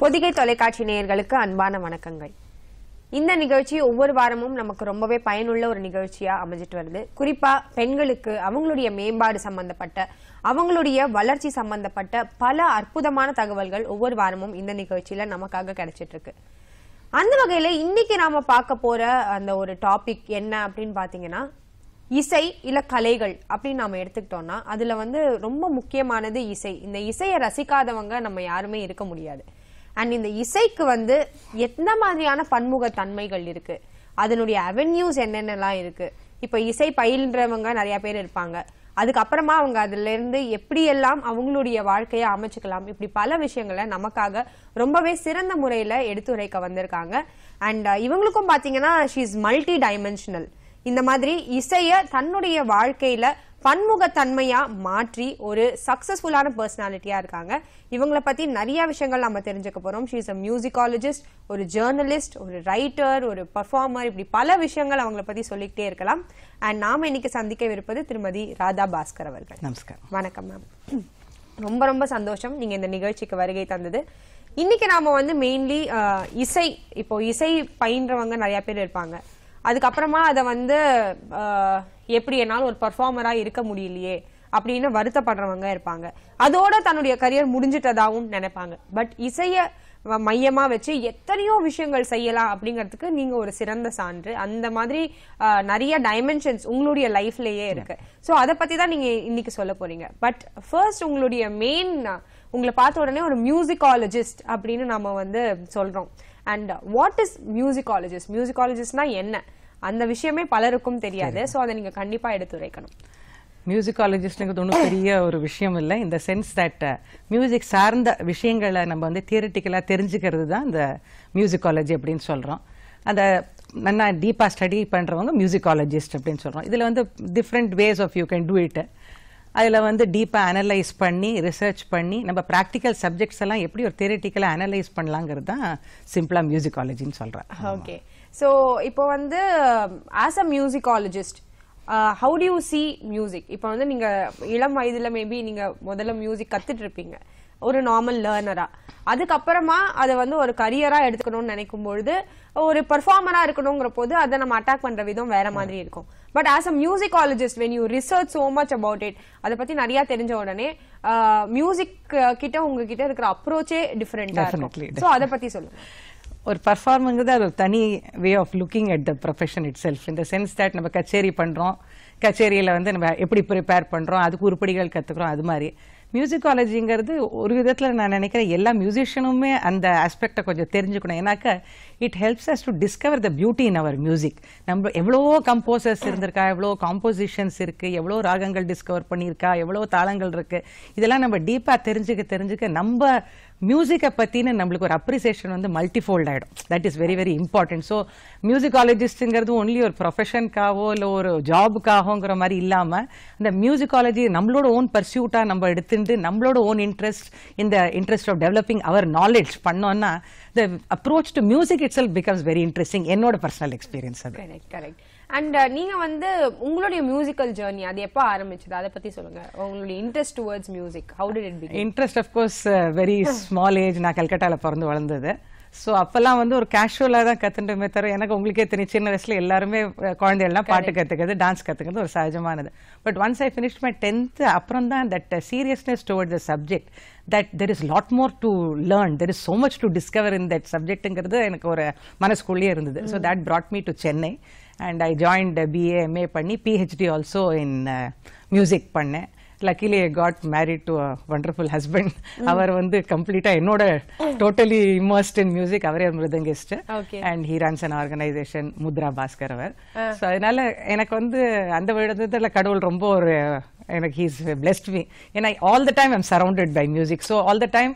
பொதிகை தொலைக்காட்சி நேயர்களுக்கு அன்பான வணக்கங்கள். இந்த நிகழ்ச்சி ஒவ்வொரு வாரமும் நமக்கு ரொம்பவே பயனுள்ள ஒரு நிகழ்ச்சியா அமைஞ்சிட்டு வருது. குறிப்பா பெண்களுக்கு அவங்களுடைய மேம்பாடு சம்பந்தப்பட்ட, அவங்களுடைய வளர்ச்சி சம்பந்தப்பட்ட பல அற்புதமான தகவல்கள் ஒவ்வொரு வாரமும் இந்த நிகழ்ச்சியில நமக்காக கிடைச்சிட்டு இருக்கு. அந்த வகையில இன்னைக்கு நாம பார்க்க போற அந்த ஒரு டாபிக் என்ன அப்படின்னு பாத்தீங்கன்னா, இசை இல்ல கலைகள் அப்படின்னு நாம எடுத்துக்கிட்டோம்னா அதுல ரொம்ப முக்கியமானது இசை. இந்த இசையை ரசிக்காதவங்க நம்ம யாருமே இருக்க முடியாது. அண்ட் இந்த இசைக்கு எந்த மாதிரியான பன்முக தன்மைகள் இருக்கு, அதனுடைய அவென்யூஸ் என்னென்னலாம் இருக்கு. இப்ப இசை பயின்றவங்க நிறைய பேர் இருப்பாங்க, அதுக்கப்புறமா அவங்க அதுல இருந்து எப்படியெல்லாம் அவங்களுடைய வாழ்க்கையை அமைச்சுக்கலாம், இப்படி பல விஷயங்களை நமக்காக ரொம்பவே சிறந்த முறையில எடுத்துரைக்க வந்திருக்காங்க. அண்ட் இவங்களுக்கும் பாத்தீங்கன்னா ஷீ இஸ் மல்டி டைமென்ஷனல். இந்த மாதிரி இசைய தன்னுடைய வாழ்க்கையில பன்முகத்தன்மையா மாற்றி ஒரு சக்சஸ்ஃபுல்லான பர்சனாலிட்டியா இருக்காங்க. இவங்களை பத்தி நிறைய விஷயங்கள் நம்ம தெரிஞ்சுக்க போறோம். ஷீ இஸ் அ மியூசிகாலஜிஸ்ட், ஒரு ஜேர்னலிஸ்ட், ஒரு ரைட்டர், ஒரு பர்ஃபார்மர், இப்படி பல விஷயங்கள் அவங்களை பத்தி சொல்லிக்கிட்டே இருக்கலாம். அண்ட் நாம இன்னைக்கு சந்திக்கவிருப்பது திருமதி ராதா பாஸ்கர் அவர்கள். நமஸ்காரம். வணக்கம் மேம். ரொம்ப ரொம்ப சந்தோஷம் நீங்க இந்த நிகழ்ச்சிக்கு வருகை தந்தது. இன்னைக்கு நாம மெயின்லி இசை, இப்போ இசை பயின்றவங்க நிறைய பேர் இருப்பாங்க, அதுக்கப்புறமா அதை எப்படி என்னாலும் ஒரு பர்ஃபார்மரா இருக்க முடியலையே அப்படின்னு வருத்தப்படுறவங்க இருப்பாங்க. அதோட தன்னுடைய கரியர் முடிஞ்சிட்டதாவும் நினைப்பாங்க. பட் இசைய மையமா வச்சு எத்தனையோ விஷயங்கள் செய்யலாம் அப்படிங்கிறதுக்கு நீங்க ஒரு சிறந்த சான்று. அந்த மாதிரி நிறைய டைமென்ஷன்ஸ் உங்களுடைய லைஃப்லயே இருக்கு. ஸோ அதை பத்தி தான் நீங்க இன்னைக்கு சொல்ல போறீங்க. பட் ஃபர்ஸ்ட் உங்களுடைய மெயின், உங்களை பார்த்த உடனே ஒரு மியூசிகாலஜிஸ்ட் அப்படின்னு நம்ம சொல்றோம். And what is musicologist? மியூசிகாலஜிஸ்ட்னா என்ன? அந்த விஷயமே பலருக்கும் தெரியாது. சோ அதை நீங்க கண்டிப்பா எடுத்துரைக்கணும். மியூசிகாலஜிஸ்ட்ங்கிறது ஒன்றும் பெரிய ஒரு விஷயம் இல்லை. இந்த சென்ஸ் தட் மியூசிக் சார்ந்த விஷயங்களை நம்ம தியரிட்டிக்கலாக தெரிஞ்சுக்கிறது தான் இந்த மியூசிகாலஜி அப்படின்னு சொல்கிறோம். அந்த நல்லா டீப்பாக ஸ்டடி பண்ணுறவங்க மியூசிகாலஜிஸ்ட் அப்படின்னு சொல்கிறோம். இதில் different ways of you can do it. அதில் டீப்பாக அனலைஸ் பண்ணி ரிசர்ச் பண்ணி நம்ம ப்ராக்டிக்கல் சப்ஜெக்ட்ஸ் எல்லாம் எப்படி ஒரு தியரிட்டிக்கலாக அனலைஸ் பண்ணலாங்கிறது தான் சிம்பிளாக மியூசிகாலஜின்னு சொல்கிறேன். ஓகே. ஸோ இப்போ as a musicologist how do you see music? இப்போ நீங்க இளம் வயதுல மேபி நீங்க முதல்ல மியூசிக் கத்துட்டு இருப்பீங்க ஒரு நார்மல் லேர்னரா. அதுக்கப்புறமா அதை ஒரு கரியரா எடுத்துக்கணும்னு நினைக்கும் பொழுது, ஒரு பெர்ஃபார்மரா இருக்கணுங்கிற போது அதை நம்ம அட்டாக் பண்ற விதம் வேற மாதிரி இருக்கும். But as a musicologist when you research so much about it, அதை பத்தி நிறைய தெரிஞ்ச உடனே மியூசிக் கிட்ட உங்ககிட்ட இருக்கிற அப்ரோச்சே டிஃபரெண்டா இருக்கும். சோ அதை பத்தி சொல்லுங்க. ஒரு பர்ஃபார்மங்கிறது அது ஒரு தனி way of looking at the profession itself. இந்த சென்ஸ் தட் நம்ம கச்சேரி பண்ணுறோம், கச்சேரியில் நம்ம எப்படி ப்ரிப்பேர் பண்ணுறோம், அதுக்கு உருப்படிகள் கற்றுக்குறோம். அது மாதிரி மியூசிகாலஜிங்கிறது ஒரு விதத்தில் நான் நினைக்கிறேன் எல்லா மியூசிஷியனுமே அந்த ஆஸ்பெக்டை கொஞ்சம் தெரிஞ்சுக்கணும். ஏன்னாக்கா it helps us to discover the beauty in our music. நம்ம எவ்வளோ கம்போசர்ஸ் இருந்திருக்கா, எவ்வளோ காம்போசிஷன்ஸ் இருக்குது, எவ்வளோ ராகங்கள் டிஸ்கவர் பண்ணியிருக்கா, எவ்வளோ தாளங்கள் இருக்குது, இதெல்லாம் நம்ம டீப்பாக தெரிஞ்சுக்க நம்ம மியூசிக்கை பற்றின நம்மளுக்கு ஒரு அப்ரிசியேஷன் மல்டிஃபோல்ட் ஆகிடும். That is very very important. So மியூசிகாலஜிஸ்ட்டுங்கிறது ஒன்லி ஒரு ப்ரொஃபஷனுக்காகவோ இல்லை ஒரு ஜாபுக்காகங்கிற மாதிரி இல்லாமல் இந்த மியூசிகாலஜி நம்மளோட ஓன் பர்சியூட்டாக நம்ம எடுத்துட்டு நம்மளோட ஓன் இன்ட்ரெஸ்ட், இந்த interest of developing our knowledge பண்ணோம்னா the approach to music itself becomes very interesting. என்னோட பர்சனல் எக்ஸ்பீரியன்ஸ் அது. கரெக்ட். அண்ட் நீங்க உங்களுடைய மியூசிக்கல் ஜர்னி அது எப்போ ஆரம்பிச்சது, அதை பத்தி சொல்லுங்க. உங்களுடைய interest towards music, how did it begin? Interest of course very small age. நான் கல்கட்டால பிறந்து வளர்ந்தது. ஸோ அப்பெல்லாம் ஒரு கேஷுவலாக தான் கற்றுட்டுமே தவிர, எனக்கு உங்களுக்கே தெரியும் சின்ன வயசுல எல்லாருமே குழந்தைகள்லாம் பாட்டு கற்றுக்கிறது, டான்ஸ் கற்றுக்கிறது ஒரு சகஜமானது. But once I finished my 10th, அப்புறம் தான் that seriousness towards the subject, that there is lot more to learn, there is so much to discover in that subjectங்கிறது எனக்கு ஒரு மனசுக்குள்ளேயே இருந்தது. So that brought me to Chennai and I joined BA MA பண்ணி PhD also in music பண்ணேன். Luckily I got married to a wonderful husband. அவர் கம்ப்ளீட்டா என்னோட totally immersed in music. அவரே mridangist and he runs an organization, Mudhra Bhaskar அவர். So அதனால எனக்கு அந்த விதத்துல கடவுள் ரொம்ப ஒரு எனக்கு he's blessed me. And all the time I'm surrounded by music. So all the time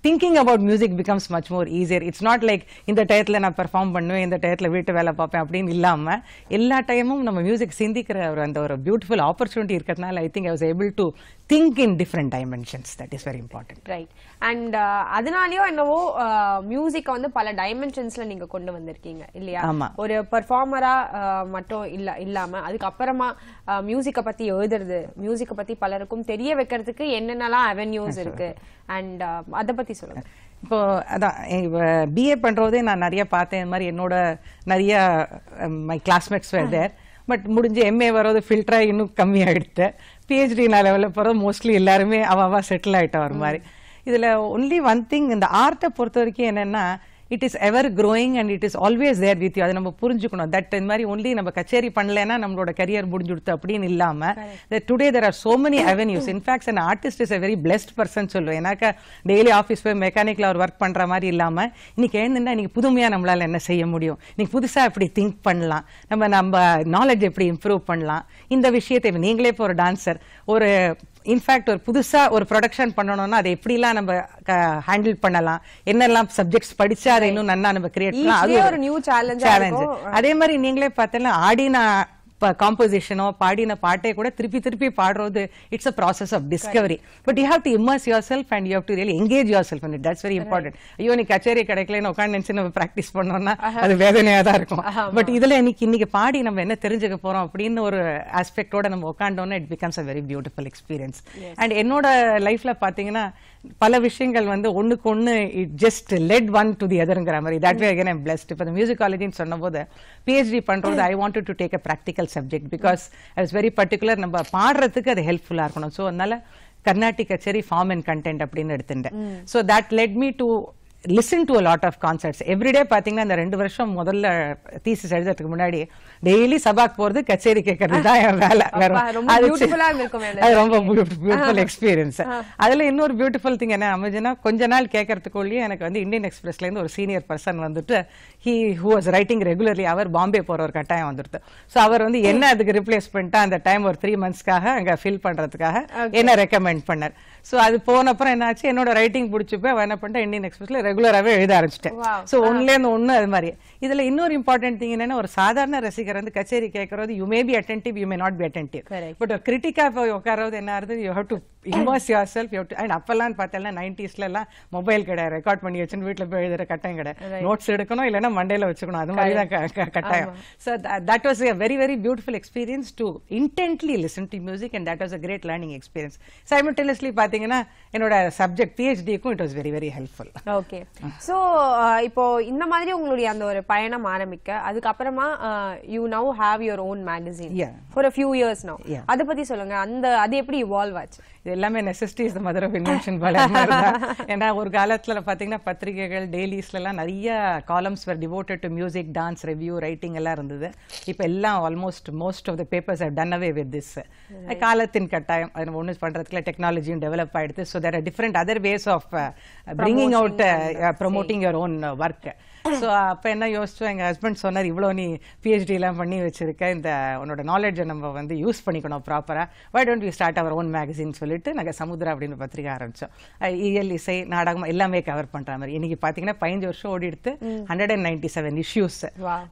thinking about music becomes much more easier. It's not like இந்த டயத்துல நான் பெர்ஃபார்ம் பண்ணுவேன், இந்த டயத்துல வீட்டு வேலை பார்ப்பேன் அப்படின்னு இல்லாம எல்லா டைமும் நம்ம மியூசிக் சிந்திக்கிற அந்த ஒரு பியூட்டிஃபுல் ஆப்பர்ச்சுனிட்டி இருக்கிறதுனால I think I was able to think in different dimensions. That is very important. Right. And அதனாலயோ என்னவோ மியூசிக் பல டைமென்ஷன்ஸ்ல நீங்க கொண்டு வந்திருக்கீங்க இல்லையா? ஒரு பெர்ஃபார்மரா மட்டும் இல்லாம அதுக்கு அப்புறமா மியூசிக்கை பத்தி எழுதுறது, மியூசிக்கை பத்தி பலருக்கும் தெரிய வைக்கிறதுக்கு என்னென்னலாம் அவென்யூஸ் இருக்கு, அண்ட் அத பத்தி சொல்லுங்க. இப்போ அதான் பிஏ பண்றதே நான் நிறைய பார்த்தேன். இந்த மாதிரி என்னோட நிறைய my classmates were there. But முடிஞ்சு எம்ஏ வர்றது ஃபில்டரா இன்னும் கம்மியாயிடுத்து. பிஹெச்டி நான் லெவலில் போகிறது மோஸ்ட்லி எல்லாருமே அவ செட்டில் ஆயிட்டா ஒரு மாதிரி. இதுல ஒன்லி ஒன் திங், இந்த ஆர்ட்டை பொறுத்த வரைக்கும் என்னன்னா it is ever growing and it is always there with you. அதை நம்ம புரிஞ்சுக்கணும். தட் இந்த மாதிரி ஒன்லி நம்ம கச்சேரி பண்ணலன்னா நம்மளோட கரியர் முடிஞ்சுடுத்து அப்படின்னு இல்லாம today there are so many avenues. In fact an artist is a very blessed person சொல்லுவேன். ஏன்னாக்கா டெய்லி ஆஃபீஸ் போய் மெக்கானிக்ல ஒரு ஒர்க் பண்ற மாதிரி இல்லாம இன்னைக்கு எழுந்துட்டா இன்னைக்கு புதுமையா நம்மளால என்ன செய்ய முடியும், இன்னைக்கு புதுசா எப்படி திங்க் பண்ணலாம், நம்ம நாலேஜ் எப்படி இம்ப்ரூவ் பண்ணலாம், இந்த விஷயத்தை நீங்களே இப்போ ஒரு டான்சர் ஒரு இன்ஃபேக்ட் ஒரு புதுசா ஒரு ப்ரொடக்ஷன் பண்ணணும்னா அதை எப்படிலாம் நம்ம ஹேண்டில் பண்ணலாம், என்னெல்லாம் சப்ஜெக்ட்ஸ் படிச்சா அதை இன்னும் நல்லா நம்ம கிரியேட் பண்ணலாம், அது ஒரு நியூ சேலஞ்ச். அதே மாதிரி நீங்களே பார்த்தீங்கன்னா ஆடினா காம்போசிஷனோ பாடின பாட்டே கூட திருப்பி திருப்பி பாடுறது it's a process of discovery. But you have to immerse yourself and you have to really engage yourself in it. That's very important. ஐயோ நீ கச்சேரி கிடைக்கலன்னு உட்காந்து நினைச்சு நம்ம ப்ராக்டிஸ் பண்ணோம்னா அது வேதனையா தான் இருக்கும். பட் இதுல இன்னைக்கு பாடி நம்ம என்ன தெரிஞ்சுக்க போறோம் அப்படின்னு ஒரு ஆஸ்பெக்டோட நம்ம உட்காண்டோம்னா it becomes a very beautiful experience. And என்னோட லைஃப்ல பாத்தீங்கன்னா பல விஷயங்கள் ஒண்ணுக்கு ஒண்ணு it just led one to the அதர்ங்கிற மாதிரி. That way again I am blessed. இப்போ மியூசிகாலஜின்னு சொன்னபோது பிஹெச்டி பண்றது I wanted to take a practical subject because I was very particular. நம்ம பாடுறதுக்கு அது ஹெல்ப்ஃபுல்லா இருக்கணும். ஸோ அதனால கர்நாடிக் கச்சேரி ஃபார்ம் அண்ட் கண்டென்ட் அப்படின்னு எடுத்துட்டேன். So that let me to listen to a lot of concerts every day. பாத்தீங்கன்னா இந்த 2 வருஷம் முதல்ல தீசிஸ் எழுதுறதுக்கு முன்னாடி டெய்லி சபாக்கு போறது கச்சேரி கேட்கறது தான் என் வேலை. அது ரொம்ப பியூட்டிஃபுல் எக்ஸ்பீரியன்ஸ். அதுல இன்னொரு பியூட்டிஃபுல் திங் என்ன அமைஞ்சுன்னா கொஞ்ச நாள் கேட்கறதுக்குள்ளேயே எனக்கு இந்தியன் எக்ஸ்பிரஸ்ல இருந்து ஒரு சீனியர் பர்சன் வந்துட்டு who was writing regularly அவர் பாம்பே போற ஒரு கட்டாயம் வந்துடுது. ஸோ அவர் என்ன அதுக்கு ரிப்ளேஸ் பண்ணிட்டா அந்த டைம் ஒரு 3 monthsக்காக அங்க ஃபில் பண்றதுக்காக என்ன ரெக்கமெண்ட் பண்ணார். ஸோ அது போன அப்புறம் என்னாச்சு என்னோட ரைட்டிங் பிடிச்சி போய் என்ன பண்ணிட்டேன் இந்தியன் எக்ஸ்பிரஸ்ல ரெகுலராகவே எழுத ஆரம்பிச்சிட்டேன். ஸோ ஒன்லேருந்து ஒன்று அது மாதிரி. இதுல இன்னொரு இம்பார்ட்டன்ட் திங் என்னன்னா ஒரு சாதாரண ரசிகர் கச்சேரி கேட்கறது you may be attentive you may not be attentive. But ஒரு கிரிட்டிக்கா போய் உட்காரது என்ன ஆகுது you have to inverse your self. And அப்பெல்லாம் பார்த்தா 90s எல்லாம் மொபைல் கிடையாது, ரெக்கார்ட் பண்ணி வச்சுன்னு வீட்டில் போய் எழுதுற கட்டாயம் கிடையாது. நோட்ஸ் எடுக்கணும் இல்லைன்னா மண்டேல வச்சுக்கணும், அது மாதிரி தான் கட்டாயம். So that was a very very beautiful experience to intently listen to music and that was a great learning experience. Simultaneously பாத்தீங்கன்னா என்னோட சப்ஜெக்ட் PhD-க்கும் it was very very helpful. Okay. So இப்போ இந்த மாதிரி உங்களுடைய அந்த ஒரு பயணம் ஆரம்பிக்க அதுக்கப்புறமா you now have your own magazine for a few years now. அதை பத்தி சொல்லுங்க. அது எப்படி இவால்வ் ஆச்சு? இது எல்லாமே necessity is the mother of invention போல. ஏன்னா ஒரு காலத்துல பாத்தீங்கன்னா பத்திரிகைகள் டெய்லிஸ்ல எல்லாம் நிறைய columns were devoted to music, dance, review, writing எல்லாம் இருந்தது. இப்போ எல்லாம் almost most of the papers have done away with this. காலத்தின் கட்டாயம் அது ஒண்ணு பண்றதுக்குள்ள டெக்னாலஜியும் டெவலப் ஆயிடுது. So there are different other ways of bringing out promoting your own work. So அப்போ என்ன யோசிச்சோம், எங்கள் ஹஸ்பண்ட் சொன்னார் இவ்வளோ நீ PhD எல்லாம் பண்ணி வச்சிருக்க, இந்த உன்னோட நாலேஜை நம்ம யூஸ் பண்ணிக்கணும் ப்ராப்பராக, why don't we start our own magazine சொல்லிட்டு நாங்கள் சமுத்ரா அப்படின்னு பத்திரிகை ஆரம்பித்தோம். இயல் இசை நாடகம் எல்லாமே கவர் பண்ணுற மாதிரி. இன்னைக்கு பார்த்தீங்கன்னா 15 வருஷம் ஓடி எடுத்து 197 issues.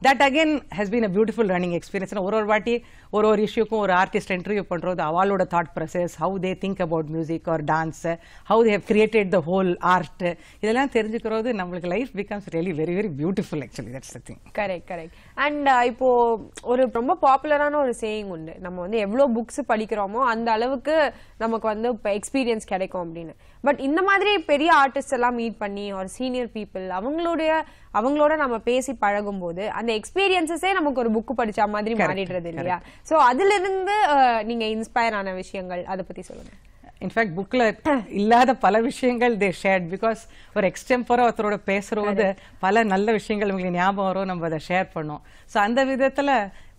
That again has been a beautiful learning experience. ஒரு வாட்டி ஒரு இஷ்யூக்கும் ஒரு ஆர்டிஸ்ட் இன்டர்வியூ பண்ணுறது அவளோட thought process, how they think about music or dance, how they have created the whole art, இதெல்லாம் தெரிஞ்சுக்கிறது நம்மளுக்கு life becomes really very very beautiful. Actually that's the thing. Correct. And இப்போ ஒரு ரொம்ப பாப்புலரான ஒரு சேயிங் உண்டு, நம்ம எவ்வளோ புக்ஸ் படிக்கிறோமோ அந்த அளவுக்கு நமக்கு இப்போ எக்ஸ்பீரியன்ஸ் கிடைக்கும் அப்படின்னு. பட் இந்த மாதிரி பெரிய ஆர்டிஸ்ட் எல்லாம் மீட் பண்ணி ஒரு சீனியர் பீப்புள் அவங்களோட நம்ம பேசி பழகும் போது அந்த எக்ஸ்பீரியன்ஸஸே நமக்கு ஒரு புக் படிச்ச மாதிரி மாறிடுறது இல்லையா? ஸோ அதுல இருந்து நீங்க இன்ஸ்பயர் ஆன விஷயங்கள் அதை பத்தி சொல்லுங்க. இன்ஃபேக்ட் புக்ல இல்லாத பல விஷயங்கள் தே ஷேர்ட். பிகாஸ் ஒரு எக்ஸ்டெம்பரா ஒருத்தரோட பேசுறது பல நல்ல விஷயங்கள் உங்களுக்கு ஞாபகம் வரும், நம்ம அதை ஷேர் பண்ணோம். ஸோ அந்த விதத்துல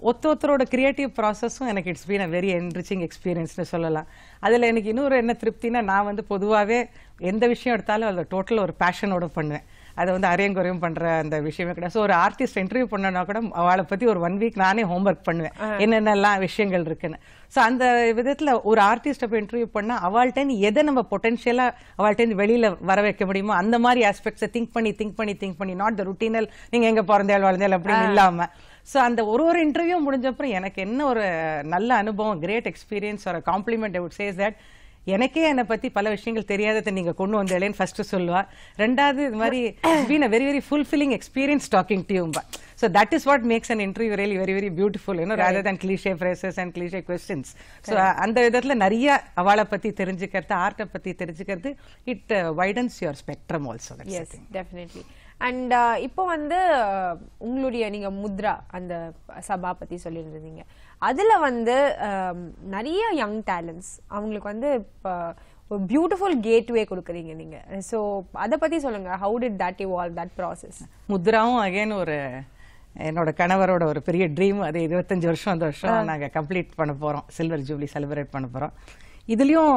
ஒருத்தரோட கிரியேட்டிவ் ப்ராசஸும் எனக்கு it's been a very enriching எக்ஸ்பீரியன்ஸ்னு சொல்லலாம். அதில் எனக்கு இன்னொரு என்ன திருப்தினா, நான் பொதுவாகவே எந்த விஷயம் எடுத்தாலும் அதில் டோட்டல் ஒரு பேஷனோட பண்ணுவேன். அதை அரையங்குறையும் பண்ற அந்த விஷயமே கிடையாது. ஸோ ஒரு ஆர்டிஸ்ட் இன்டர்வியூ பண்ணனா கூட அவளை பத்தி ஒரு 1 week நானே ஹோம்ஒர்க் பண்ணுவேன், என்னென்னலாம் விஷயங்கள் இருக்குன்னு. ஸோ அந்த விதத்துல ஒரு ஆர்டிஸ்ட் அப்போ இன்டர்வியூ பண்ணா அவள்கிட்ட எதை நம்ம பொட்டன்ஷியலா அவள்கிட்ட வெளியில வர வைக்க முடியுமோ அந்த மாதிரி ஆஸ்பெக்ட்ஸை திங்க் பண்ணி நாட் த ருட்டீனல் நீங்க எங்க பிறந்தேள் வாழ்ந்தேள் அப்படின்னு இல்லாம. ஸோ அந்த ஒரு இன்டர்வியூ முடிஞ்சப்பறம் எனக்கு என்ன ஒரு நல்ல அனுபவம், கிரேட் எக்ஸ்பீரியன்ஸ் ஒரு compliment I would say that எனக்கே என்னை பத்தி பல விஷயங்கள் தெரியாததை நீங்க கொண்டு வந்தேன்னு ஃபர்ஸ்ட் சொல்லுவா. ரெண்டாவது இது மாதிரி been a very very fulfilling experience talking to you. So that is what makes an interview really very very beautiful, rather than cliche phrases and cliche questions. So அந்த விதத்துல நிறைய அவளை பத்தி தெரிஞ்சுக்கிறது, ஆர்ட்டை பத்தி தெரிஞ்சுக்கிறது, it widens your spectrum also. That's yes, definitely. And இப்போ வந்து உங்களுடைய நீங்க முத்ரா அந்த சபா பத்தி சொல்லியிருந்தீங்க. அதுல வந்து நிறைய யங் டேலண்ட்ஸ் அவங்களுக்கு வந்து ஒரு பியூட்டிஃபுல் கேட்வே கொடுக்குறீங்க நீங்க. ஸோ அதை பத்தி சொல்லுங்க. How did that evolve that process? முத்ராவும் அகைன் ஒரு என்னோட கணவரோட ஒரு பெரிய ட்ரீம். அது 25 வருஷம் அந்த வருஷம் நாங்க கம்ப்ளீட் பண்ண போறோம், சில்வர் ஜூப்ளி செலிப்ரேட் பண்ண போறோம். இதுலயும்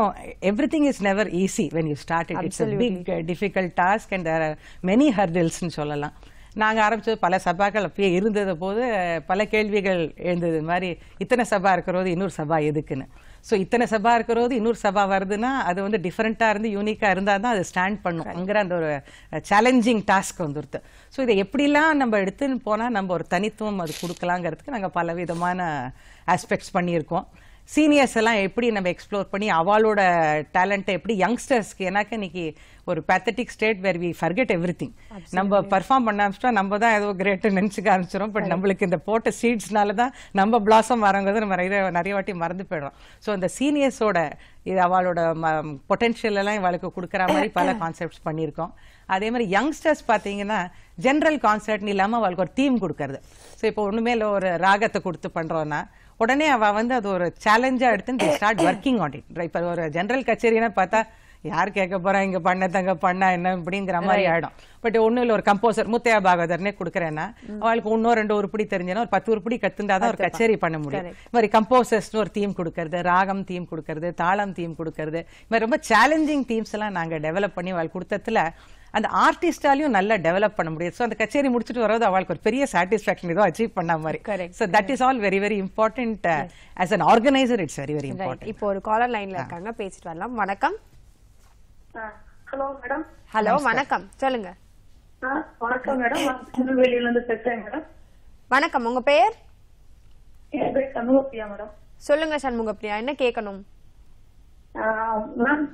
everything is never easy when you start it. It's a big difficult task and there are many hurdles ன்னு சொல்லலாம். நாங்க ஆரம்பிச்சது பல சபாக்கள் அப்பயே இருந்தது போது பல கேள்விகள் எழுந்தது. மாதிரி இத்தனை சபா இருக்கிறது இன்னொரு சபா எதுக்குன்னு. ஸோ இத்தனை சபா இருக்கிறது இன்னொரு சபா வருதுன்னா அது வந்து டிஃப்ரெண்டா இருந்து யூனிக்கா இருந்தா தான் அது ஸ்டாண்ட் பண்ணும் அங்கிற அந்த ஒரு சேலஞ்சிங் டாஸ்க் வந்துருது. ஸோ இதை எப்படிலாம் நம்ம எடுத்துன்னு போனா நம்ம ஒரு தனித்துவம் அது கொடுக்கலாங்கிறதுக்கு நாங்க பல விதமான ஆஸ்பெக்ட்ஸ் பண்ணியிருக்கோம். சீனியர்ஸ் எல்லாம் எப்படி நம்ம எக்ஸ்ப்ளோர் பண்ணி அவளோட டேலண்ட்டை எப்படி யங்ஸ்டர்ஸ்க்கு, எனக்கு இன்னைக்கு ஒரு pathetic state where we forget everything. நம்ம பர்ஃபார்ம் பண்ண ஆரம்பிச்சிட்டா நம்ம தான் ஏதோ கிரேட் நினைச்சுக்க ஆரம்பிச்சிடும். பட் நம்மளுக்கு இந்த போட்ட சீட்ஸ்னால தான் நம்ம பிளாசம் வரங்கிறது நம்ம நிறைய வாட்டி மறந்து போயிடுறோம். ஸோ அந்த சீனியர்ஸோட இது அவளோட பொட்டென்ஷியல் எல்லாம் இவளுக்கு கொடுக்குற மாதிரி பல கான்செப்ட்ஸ் பண்ணியிருக்கோம். அதே மாதிரி யங்ஸ்டர்ஸ் பார்த்தீங்கன்னா ஜென்ரல் கான்செப்ட்னு இல்லாமல் அவளுக்கு ஒரு தீம் கொடுக்கறது. ஸோ இப்போ ஒன்றுமே இல்லை, ஒரு ராகத்தை கொடுத்து பண்ணுறோன்னா உடனே அவ வந்து அது ஒரு சேலஞ்சா எடுத்து ஸ்டார்ட் ஒர்க்கிங் ஆன் இட். இப்ப ஒரு ஜெனரல் கச்சேரினா பார்த்தா யார் கேட்க போறா, இங்க பண்ண என்ன இப்படிங்கிற மாதிரி ஆயிடும். பட் ஒன்னும் இல்ல, ஒரு கம்போசர் முத்தையா பாகவதர்னே கொடுக்குறேன்னா அவளுக்கு இன்னும் 2 உருப்படி தெரிஞ்சனா ஒரு 10 உருப்படி கத்துண்டாதான் ஒரு கச்சேரி பண்ண முடியும். இந்த மாதிரி கம்போசர்ஸ்னு ஒரு தீம் கொடுக்கறது, ராகம் தீம் கொடுக்கறது, தாளம் தீம் கொடுக்கறது, இந்த மாதிரி ரொம்ப சேலஞ்சிங் தீம்ஸ் எல்லாம் நாங்க டெவலப் பண்ணி அவள் கொடுத்ததுல அந்த ஆர்டிஸ்டாலையும் நல்லா டெவலப் பண்ண முடியாது. ஸோ அந்த கச்சேரி முடிச்சுட்டு வரது அவளுக்கு ஒரு பெரிய சாட்டிஸ்ஃபேக்ஷன் ஏதோ அச்சீவ் பண்ண மாதிரி. So that is all very very important. As an organiser it's very very important. இப்போ ஒரு காலர் லைன்ல இருக்காங்க, பேசிட்டு வரலாம். வணக்கம். Hello madam. ஹலோ வணக்கம், சொல்லுங்க. வணக்கம் மேடம், நான் திருநெல்வேலியில இருந்து பேசுறேன் மேடம். வணக்கம், உங்க பெயர்? என் பேர் சண்முகப்பிரியா மேடம். சொல்லுங்க சண்முகப்பிரியா, என்ன கேட்கணும்? நான்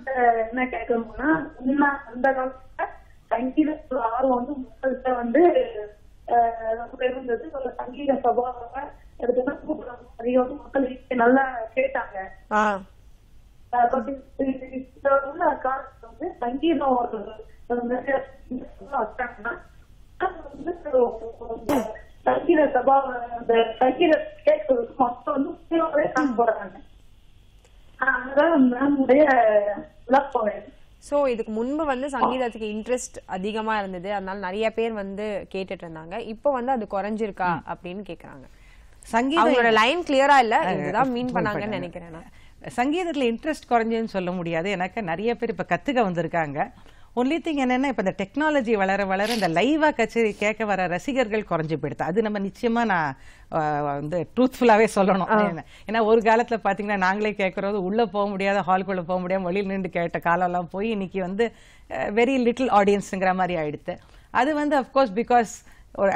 என்ன கேட்கணும்னா, அந்த காலத்துல சங்கீத ஆர்வம் வந்து மக்கள்கிட்ட வந்து இருந்தது. சங்கீத சபாவை எடுத்துன்னா நிறைய வந்து மக்கள் நல்லா கேட்டாங்க. உள்ள காலத்துல வந்து சங்கீதம் வச்சாங்கன்னா சங்கீத சபாவை அந்த சங்கீத கேட்கறதுக்கு மக்கள் வந்து உண்மையாவே காண போறாங்க. அதான் நம்முடைய விளக்கம். சோ இதுக்கு முன்பு வந்து சங்கீதத்துக்கு இன்ட்ரெஸ்ட் அதிகமா இருந்தது, அதனால நிறைய பேர் வந்து கேட்டுட்டு இருந்தாங்க. இப்போ வந்து அது குறைஞ்சிருக்கா அப்படின்னு கேக்குறாங்க. சங்கீதத்தோட லைன் கிளியரா இல்ல, இதுதான் மீன் பண்ணாங்கன்னு நினைக்கிறேன். சங்கீதத்துல இன்ட்ரெஸ்ட் குறைஞ்சுன்னு சொல்ல முடியாது. எனக்கு நிறைய பேர் இப்ப கத்துக்க வந்திருக்காங்க. ஒன்லி திங் என்னன்னா, இப்ப இந்த டெக்னாலஜி வளர வளர இந்த லைவா கச்சேரி கேட்க வர ரசிகர்கள் குறைஞ்சு போயிடுது. அது நம்ம நிச்சயமா நான் வந்து ட்ரூத்ஃபுல்லாவே சொல்லணும். ஏன்னா ஒரு காலத்துல பாத்தீங்கன்னா நாங்களே கேட்கறது உள்ள போக முடியாத, ஹால்குள்ள போக முடியாம வெளியில் நின்று கேட்ட காலம் எல்லாம் போய் இன்னைக்கு வந்து வெரி லிட்டில் ஆடியன்ஸ்ங்கிற மாதிரி ஆயிடுது. அது வந்து of course because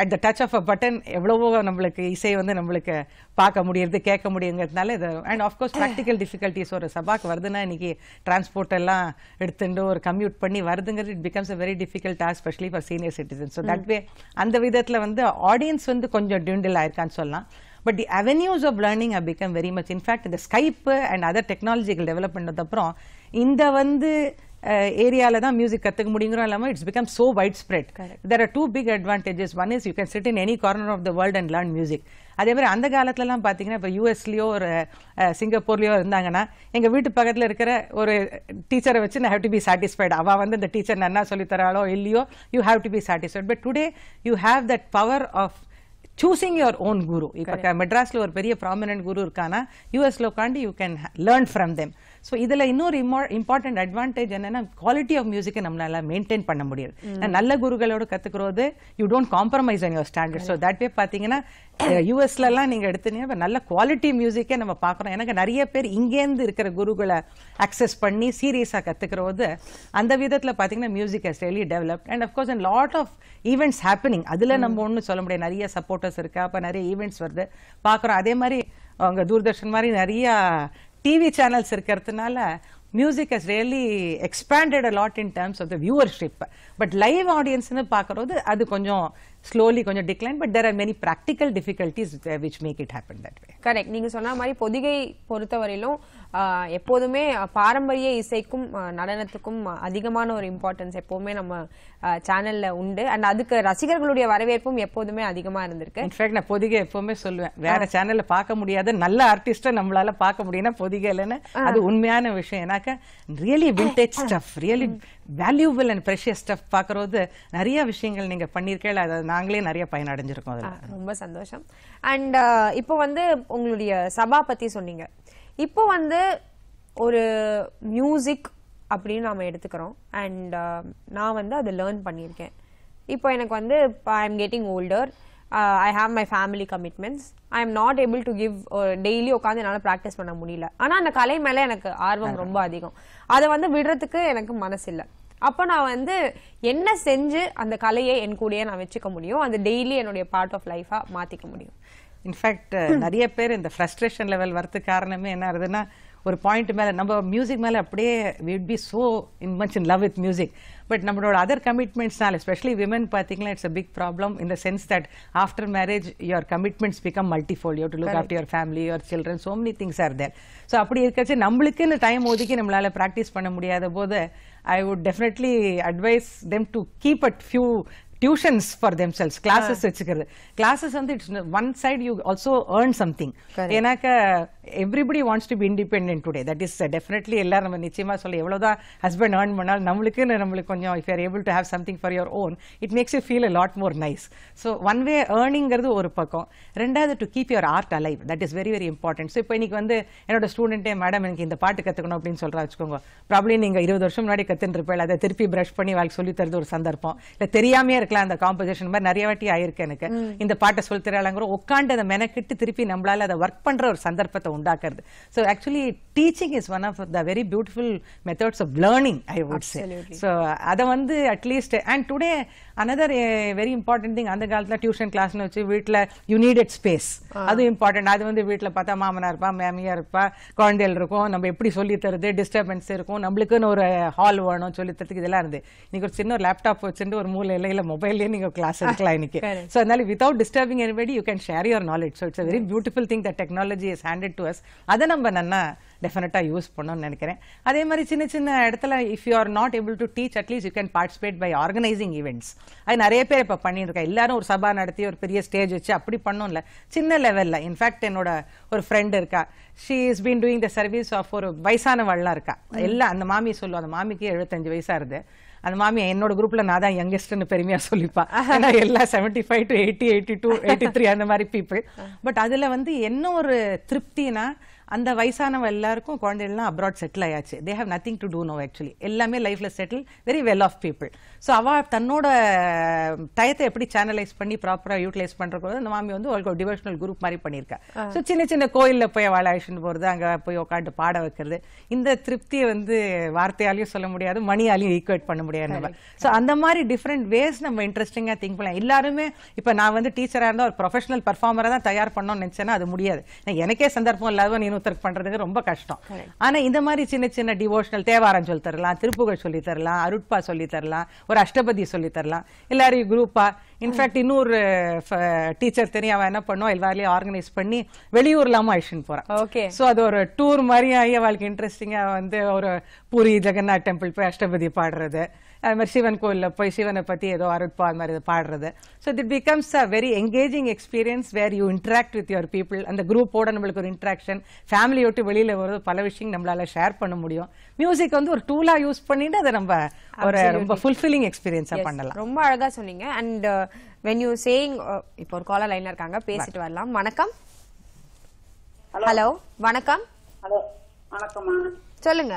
at the touch of a button எவ்வளவோ நம்மளுக்கு இசை வந்து நம்மளுக்கு பார்க்க முடியுது, கேட்க முடியுங்கிறதுனால இது. அண்ட் ஆஃப்கோர்ஸ் ப்ராக்டிக்கல் டிஃபிகல்ட்டிஸ் ஒரு சபாக்கு வருதுன்னா இன்னைக்கு டிரான்ஸ்போர்ட் எல்லாம் எடுத்துட்டு ஒரு கம்யூட் பண்ணி வருதுங்கிறது it becomes a very difficult task, specially for senior citizen. So that way அந்த விதத்தில் வந்து ஆடியன்ஸ் வந்து கொஞ்சம் டியூண்டில் ஆயிருக்கான்னு சொல்லலாம். But the avenues of learning have become very much. In fact இந்த Skype and other technological develop பண்ணதுக்கப்புறம் இந்த வந்து ஏரியால தான் மியூசிக் கத்துக்க முடியுங்கிறோம் இல்லாமல் it's become so widespread. There are 2 big advantages. One is you can sit in any corner of the world and learn music. அதே மாதிரி அந்த காலத்துலலாம் பார்த்தீங்கன்னா இப்போ யூஎஸ்லயோ ஒரு சிங்கப்பூர்லயோ இருந்தாங்கன்னா எங்க வீட்டு பக்கத்தில் இருக்கிற ஒரு டீச்சரை வச்சு நான் ஹேவ் டு பி சாட்டிஸ்ஃபைட். அவள் வந்து இந்த டீச்சர் நன்னா சொல்லித்தராளோ இல்லையோ you have to be satisfied. But today you have that power of choosing your own guru. இப்ப மெட்ராஸ்ல ஒரு பெரிய ப்ராமினன்ட் குரு இருக்கானா யூஎஸ்ல உட்காந்து you can learn from them. So இதுல இன்னொரு இம்பார்ட்டன்ட் அட்வான்டேஜ் என்னன்னா குவாலிட்டி ஆஃப் மியூசிக்கை நம்மளால மெயின்டைன் பண்ண முடியாது. நல்ல குருகளோட கத்துக்கிறது you don't compromise on your standard. So that வே பாத்தீங்கன்னா யூஎஸ்ல எல்லாம் நீங்க எடுத்தீங்கன்னா நல்ல குவாலிட்டி மியூசிக்கே நம்ம பாக்குறோம். எனக்கு நிறைய பேர் இங்கேருந்து இருக்கிற குருகளை அக்சஸ் பண்ணி சீரியஸா கத்துக்கிறது. அந்த விதத்துல பாத்தீங்கன்னா music has really developed. And of course and lot of events happening. அதுல நம்ம ஒன்றும் சொல்ல முடியாது, நிறைய சப்போர்ட்டர்ஸ் இருக்கா, அப்ப நிறைய ஈவெண்ட்ஸ் வருது பாக்குறோம். அதே மாதிரி அவங்க தூர்தர்ஷன் மாதிரி நிறைய டிவி சேனல்ஸ் இருக்கிறதுனால music has really expanded a lot in terms of the viewership. But live audience னு பார்க்கறது அது கொஞ்சம் slowly கொஞ்சம் decline, but there are many practical difficulties which make it happen that way. Correct. நீங்க சொன்ன மாதிரி பொதிகை பொறுத்தவரையிலும் எப்போதுமே பாரம்பரிய இசைக்கும் நடனத்துக்கும் அதிகமான ஒரு இம்பார்ட்டன்ஸ் எப்பவுமே நம்ம சேனல்ல உண்டு. அண்ட் அதுக்கு ரசிகர்களுடைய வரவேற்பும் எப்போதுமே அதிகமா இருந்திருக்கு. இன்ஃபேக்ட் நான் பொதிகை எப்பவுமே சொல்லுவேன், வேற சேனல்ல பார்க்க முடியாத நல்ல ஆர்டிஸ்ட நம்மளால பார்க்க முடியும்னா பொதிகைலன்னு. அது உண்மையான விஷயம். ஏன்னாக்க really vintage stuff, really valuable and precious stuff பார்க்கறது நிறைய விஷயங்கள் நீங்க பண்ணிருக்கீங்க. அதை நாங்களே நிறைய பயனடைஞ்சிருக்கோம். அதுல ரொம்ப சந்தோஷம். அண்ட் இப்போ வந்து உங்களுடைய சபா பத்தி சொன்னீங்க. இப்போ வந்து ஒரு மியூசிக் அப்படின்னு நாம எடுத்துக்கிறோம். அண்ட் நான் வந்து அதை லேர்ன் பண்ணியிருக்கேன். இப்போ எனக்கு வந்து I am getting older, I have my family commitments, I am not able to give daily உட்காந்து என்னால் ப்ராக்டிஸ் பண்ண முடியல. ஆனால் அந்த கலை மேலே எனக்கு ஆர்வம் ரொம்ப அதிகம். அதை வந்து விடுறதுக்கு எனக்கு மனசு இல்லை. அப்போ நான் வந்து என்ன செஞ்சு அந்த கலையை என் கூடயே நான் வச்சுக்க முடியும், அந்த டெய்லி என்னுடைய பார்ட் ஆஃப் லைஃபா மாத்திக்க முடியும்? இன்ஃபேக்ட் நிறைய பேர் இந்த ஃப்ரஸ்ட்ரேஷன் லெவல் வரதுக்கு காரணமே என்ன ஆகுதுன்னா, ஒரு பாயிண்ட் மேல நம்ம மியூசிக் மேல அப்படியே we would be so much in love with music, but நம்மளோட அதர் கமிட்மெண்ட்ஸ்னால எஸ்பெஷலி விமன் பார்த்தீங்கன்னா it's a big problem in the sense that after marriage your commitments become multifold. You have to look after your family, your children, so many things are there. So அப்படி இருக்கச்சு நம்மளுக்குன்னு time ஒதுக்கி நம்மளால practice பண்ண முடியாத போது I would definitely advise them to keep a few tuitions for themselves, classes வச்சுக்கிறது. classes வந்து it's one side you also earn something. ஏனாக்க everybody wants to be independent today. That is definitely எல்லாரும் நம்ம நிச்சயமா சொல்ல எவ்வளவுதான் ஹஸ்பண்ட் earn பண்ணாலும் நம்மளுக்கு கொஞ்சம் if you are able to have something for your own, it makes you feel a lot more nice. So one way earningங்கிறது ஒரு பக்கம். ரெண்டாவது to keep your art alive, that is very very important. So இப்போ இன்னைக்கு வந்து என்னோட ஸ்டூடெண்டே madam எனக்கு இந்த பாட்டு கத்துக்கணும் அப்படின்னு சொல்றா வச்சுக்கோங்க, ப்ராப்ளி நீங்க 20 வருஷம் முன்னாடி கத்துட்டு இருப்பேன், அதை திருப்பி பிரஷ் பண்ணி வாழ்க்கை சொல்லி தருது ஒரு சந்தர்ப்பம். இல்ல தெரியாமே இருக்கலாம் அந்த காம்போசிஷன் மாதிரி நிறைய வாட்டி ஆயிருக்கு எனக்கு. இந்த பாட்டை சொல்லி தராங்கிற உட்காந்து அதை மெனக்கிட்டு திருப்பி நம்மளால அதை ஒர்க் பண்ற ஒரு சந்தர்ப்பத்தை உண்டாக்குறது. So actually teaching is one of the very beautiful methods of learning, I would say. So அதை வந்து atleast, and today another very important thing, அந்த காலத்துல டியூஷன் கிளாஸ்னு வச்சு வீட்டுல you needed space, அது இம்பார்ட்டன்ட். அது வந்து வீட்டுல பார்த்தா மாமனா இருப்பா, மாமியா இருப்பா, குழந்தைகள் இருக்கும், நம்ம எப்படி சொல்லி தருது, டிஸ்டர்பன்ஸ் இருக்கும், நம்மளுக்குன்னு ஒரு ஹால் வேணும் சொல்லி தரதுக்கு, இதெல்லாம் இருந்து இன்னைக்கு ஒரு சின்ன ஒரு லேப்டாப் வச்சுட்டு ஒரு மூலையில இல்ல மொபைல்லேயே நீங்க கிளாஸ் எடுக்கலாம் இன்னைக்கு. So அதனால without disturbing anybody you can share your knowledge. So it's a very beautiful thing that technology has handed to us. அதை நம்ம நன்னா டெஃபினட்டா யூஸ் பண்ணணும்னு நினைக்கிறேன். அதே மாதிரி சின்ன சின்ன இடத்துல if you are not able to teach, at least you can participate by organizing events. அது நிறைய பேர் இப்ப பண்ணிட்டு இருக்கா. எல்லாரும் ஒரு சபா நடத்தி ஒரு பெரிய ஸ்டேஜ் வச்சு அப்படி பண்ணோம்ல, சின்ன லெவல்ல. இன்ஃபேக்ட் என்னோட ஒரு ஃப்ரெண்ட் இருக்கா, she has been doing the service of ஒரு வயசானவள்லாம் இருக்கா. எல்லாம் அந்த மாமி சொல்லுவோம், அந்த மாமிக்கு 75 வயசா இருக்கு. அந்த மாமி என்னோட குரூப்ல நான் தான் யங்கஸ்ட்னு பெருமையா சொல்லிப்பா. ஏன்னா எல்லாம் 75 to 80, 82, 83 அந்த மாதிரி பீப்புள். பட் அதுல வந்து என்ன ஒரு திருப்தினா, அந்த வயசானவ எல்லாருக்கும் குழந்தைகள்லாம் அப்ராட் செட்டில் ஆயாச்சு. They have nothing to do no actually. எல்லாமே லைஃப்ல settle, very well off people. So அவ தன்னோட டயத்தை எப்படி சேனலைஸ் பண்ணி ப்ராப்பரா யூட்டிலைஸ் பண்றது, அந்த மாமி வந்து அவளுக்கு ஒரு டிவோஷனல் குரூப் மாதிரி பண்ணியிருக்கா. ஸோ சின்ன சின்ன கோயில்ல போய் அவளை அழைச்சிட்டு போறது, அங்க போய் உட்காந்து பாட வைக்கிறது, இந்த திருப்தியை வந்து வார்த்தையாலையும் சொல்ல முடியாது, மணியாலையும் ஈக்குவேட் பண்ண முடியாது. ஸோ அந்த மாதிரி டிஃப்ரெண்ட் வேஸ் நம்ம இன்ட்ரெஸ்டிங்கா திங்க் பண்ணலாம். எல்லாருமே இப்ப நான் வந்து டீச்சரா இருந்தா ஒரு ப்ரொஃபஷனல் பர்ஃபார்மரா தான் தயார் பண்ணணும்னு நினைச்சேன்னா அது முடியாது. எனக்கே சந்தர்ப்பம் இல்லாத இன்னொருத்தருக்கு பண்றதுக்கு ரொம்ப கஷ்டம். ஆனா இந்த மாதிரி சின்ன சின்ன டிவோஷனல் தேவாரம் சொல்லி தரலாம், திருப்புகழ் சொல்லி தரலாம், அருட்பா சொல்லி தரலாம், ஒரு அஷ்டபதி சொல்லி தரலாம், எல்லாரையும் குரூப்பா. இன்ஃபேக்ட் இன்னொரு டீச்சர் தெரியும், அவன் என்ன பண்ணுவோம் எல்லாரையும் ஆர்கனைஸ் பண்ணி வெளியூர்லாம அழிச்சுன்னு போறான். சோ அது ஒரு டூர் மாதிரி ஆகி அவளுக்கு இன்ட்ரெஸ்டிங்கா வந்து ஒரு பூரி ஜெகநாத் டெம்பிள் போய் அஷ்டபதி பாடுறது, அது மாதிரி சிவன் கோயில்ல போய் சிவனை பத்தி ஏதோ அருட்பா அது மாதிரி பாடுறது. So it becomes a very engaging experience where you interact with your people. அந்த குரூப்போட நம்மளுக்கு ஒரு இன்ட்ராக்ஷன், ஃபேமிலி விட்டு வெளியில வருது, பல விஷயம் நம்மளால ஷேர் பண்ண முடியும். மியூசிக் வந்து ஒரு டூலா யூஸ் பண்ணிட்டு அதை நம்ம ஒரு ரொம்ப ஃபுல்ஃபில்லிங் எக்ஸ்பீரியன்ஸா பண்ணலாம். ரொம்ப அழகா சொன்னீங்க. அண்ட் when you saying இப்போ ஒரு காலர் லைன்ல இருக்காங்க, பேசிட்டு வரலாம். வணக்கம். ஹலோ வணக்கம். ஹலோ வணக்கம்மா. சொல்லுங்க.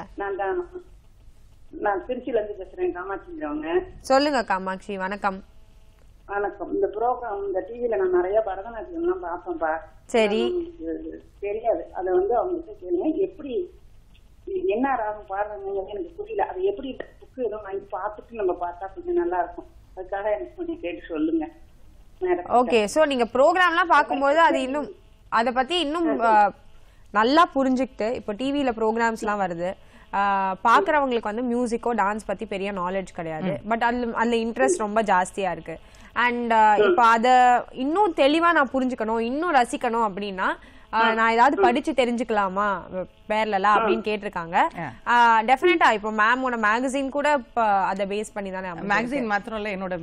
நான் திருச்சியில இருந்து பேசுறேன், காமாட்சிங்கிறவங்க. சொல்லுங்க காமாட்சி. வணக்கம். வணக்கம். இந்த ப்ரோக்ராம் இந்த டிவில நான் நிறைய பரதநாட்டியம் எல்லாம் பார்ப்பேன்ப்பா. சரி. தெரியாது, அதை வந்து அவங்ககிட்ட கேளுங்க, எப்படி என்ன ராகம் பாடுறாங்க எனக்கு புரியல. அது எப்படி புக்கு ஏதோ வாங்கி பார்த்துட்டு நம்ம பார்த்தா கொஞ்சம் நல்லா இருக்கும். அதுக்காக எனக்கு கொஞ்சம் கேட்டு சொல்லுங்க. ஓகே. சோ நீங்க ப்ரோக்ராம்லாம் பார்க்கும்போது அது இன்னும் அதை பத்தி இன்னும் நல்லா புரிஞ்சுக்கிட்டு, இப்போ டிவியில ப்ரோக்ராம்ஸ்லாம் வருது, பாக்குறவங்களுக்கு வந்து மியூசிக்கோ டான்ஸ் பத்தி பெரிய நாலேஜ் கிடையாது, பட் அதுல இன்ட்ரெஸ்ட் ரொம்ப ஜாஸ்தியா இருக்கு. அண்ட் இப்ப அத இன்னும் தெளிவா நான் புரிஞ்சுக்கணும், இன்னும் ரசிக்கணும் அப்படின்னா நான் ஏதாவது படிச்சு தெரிஞ்சுக்கலாமா பேர்லலாம் அப்படின்னு கேட்டிருக்காங்க. டெஃபினட்டா இப்போ மேமோட மேகசின் கூட அதை பேஸ் பண்ணி தானே. மேகசின் மாத்திரம் இல்ல, என்னோட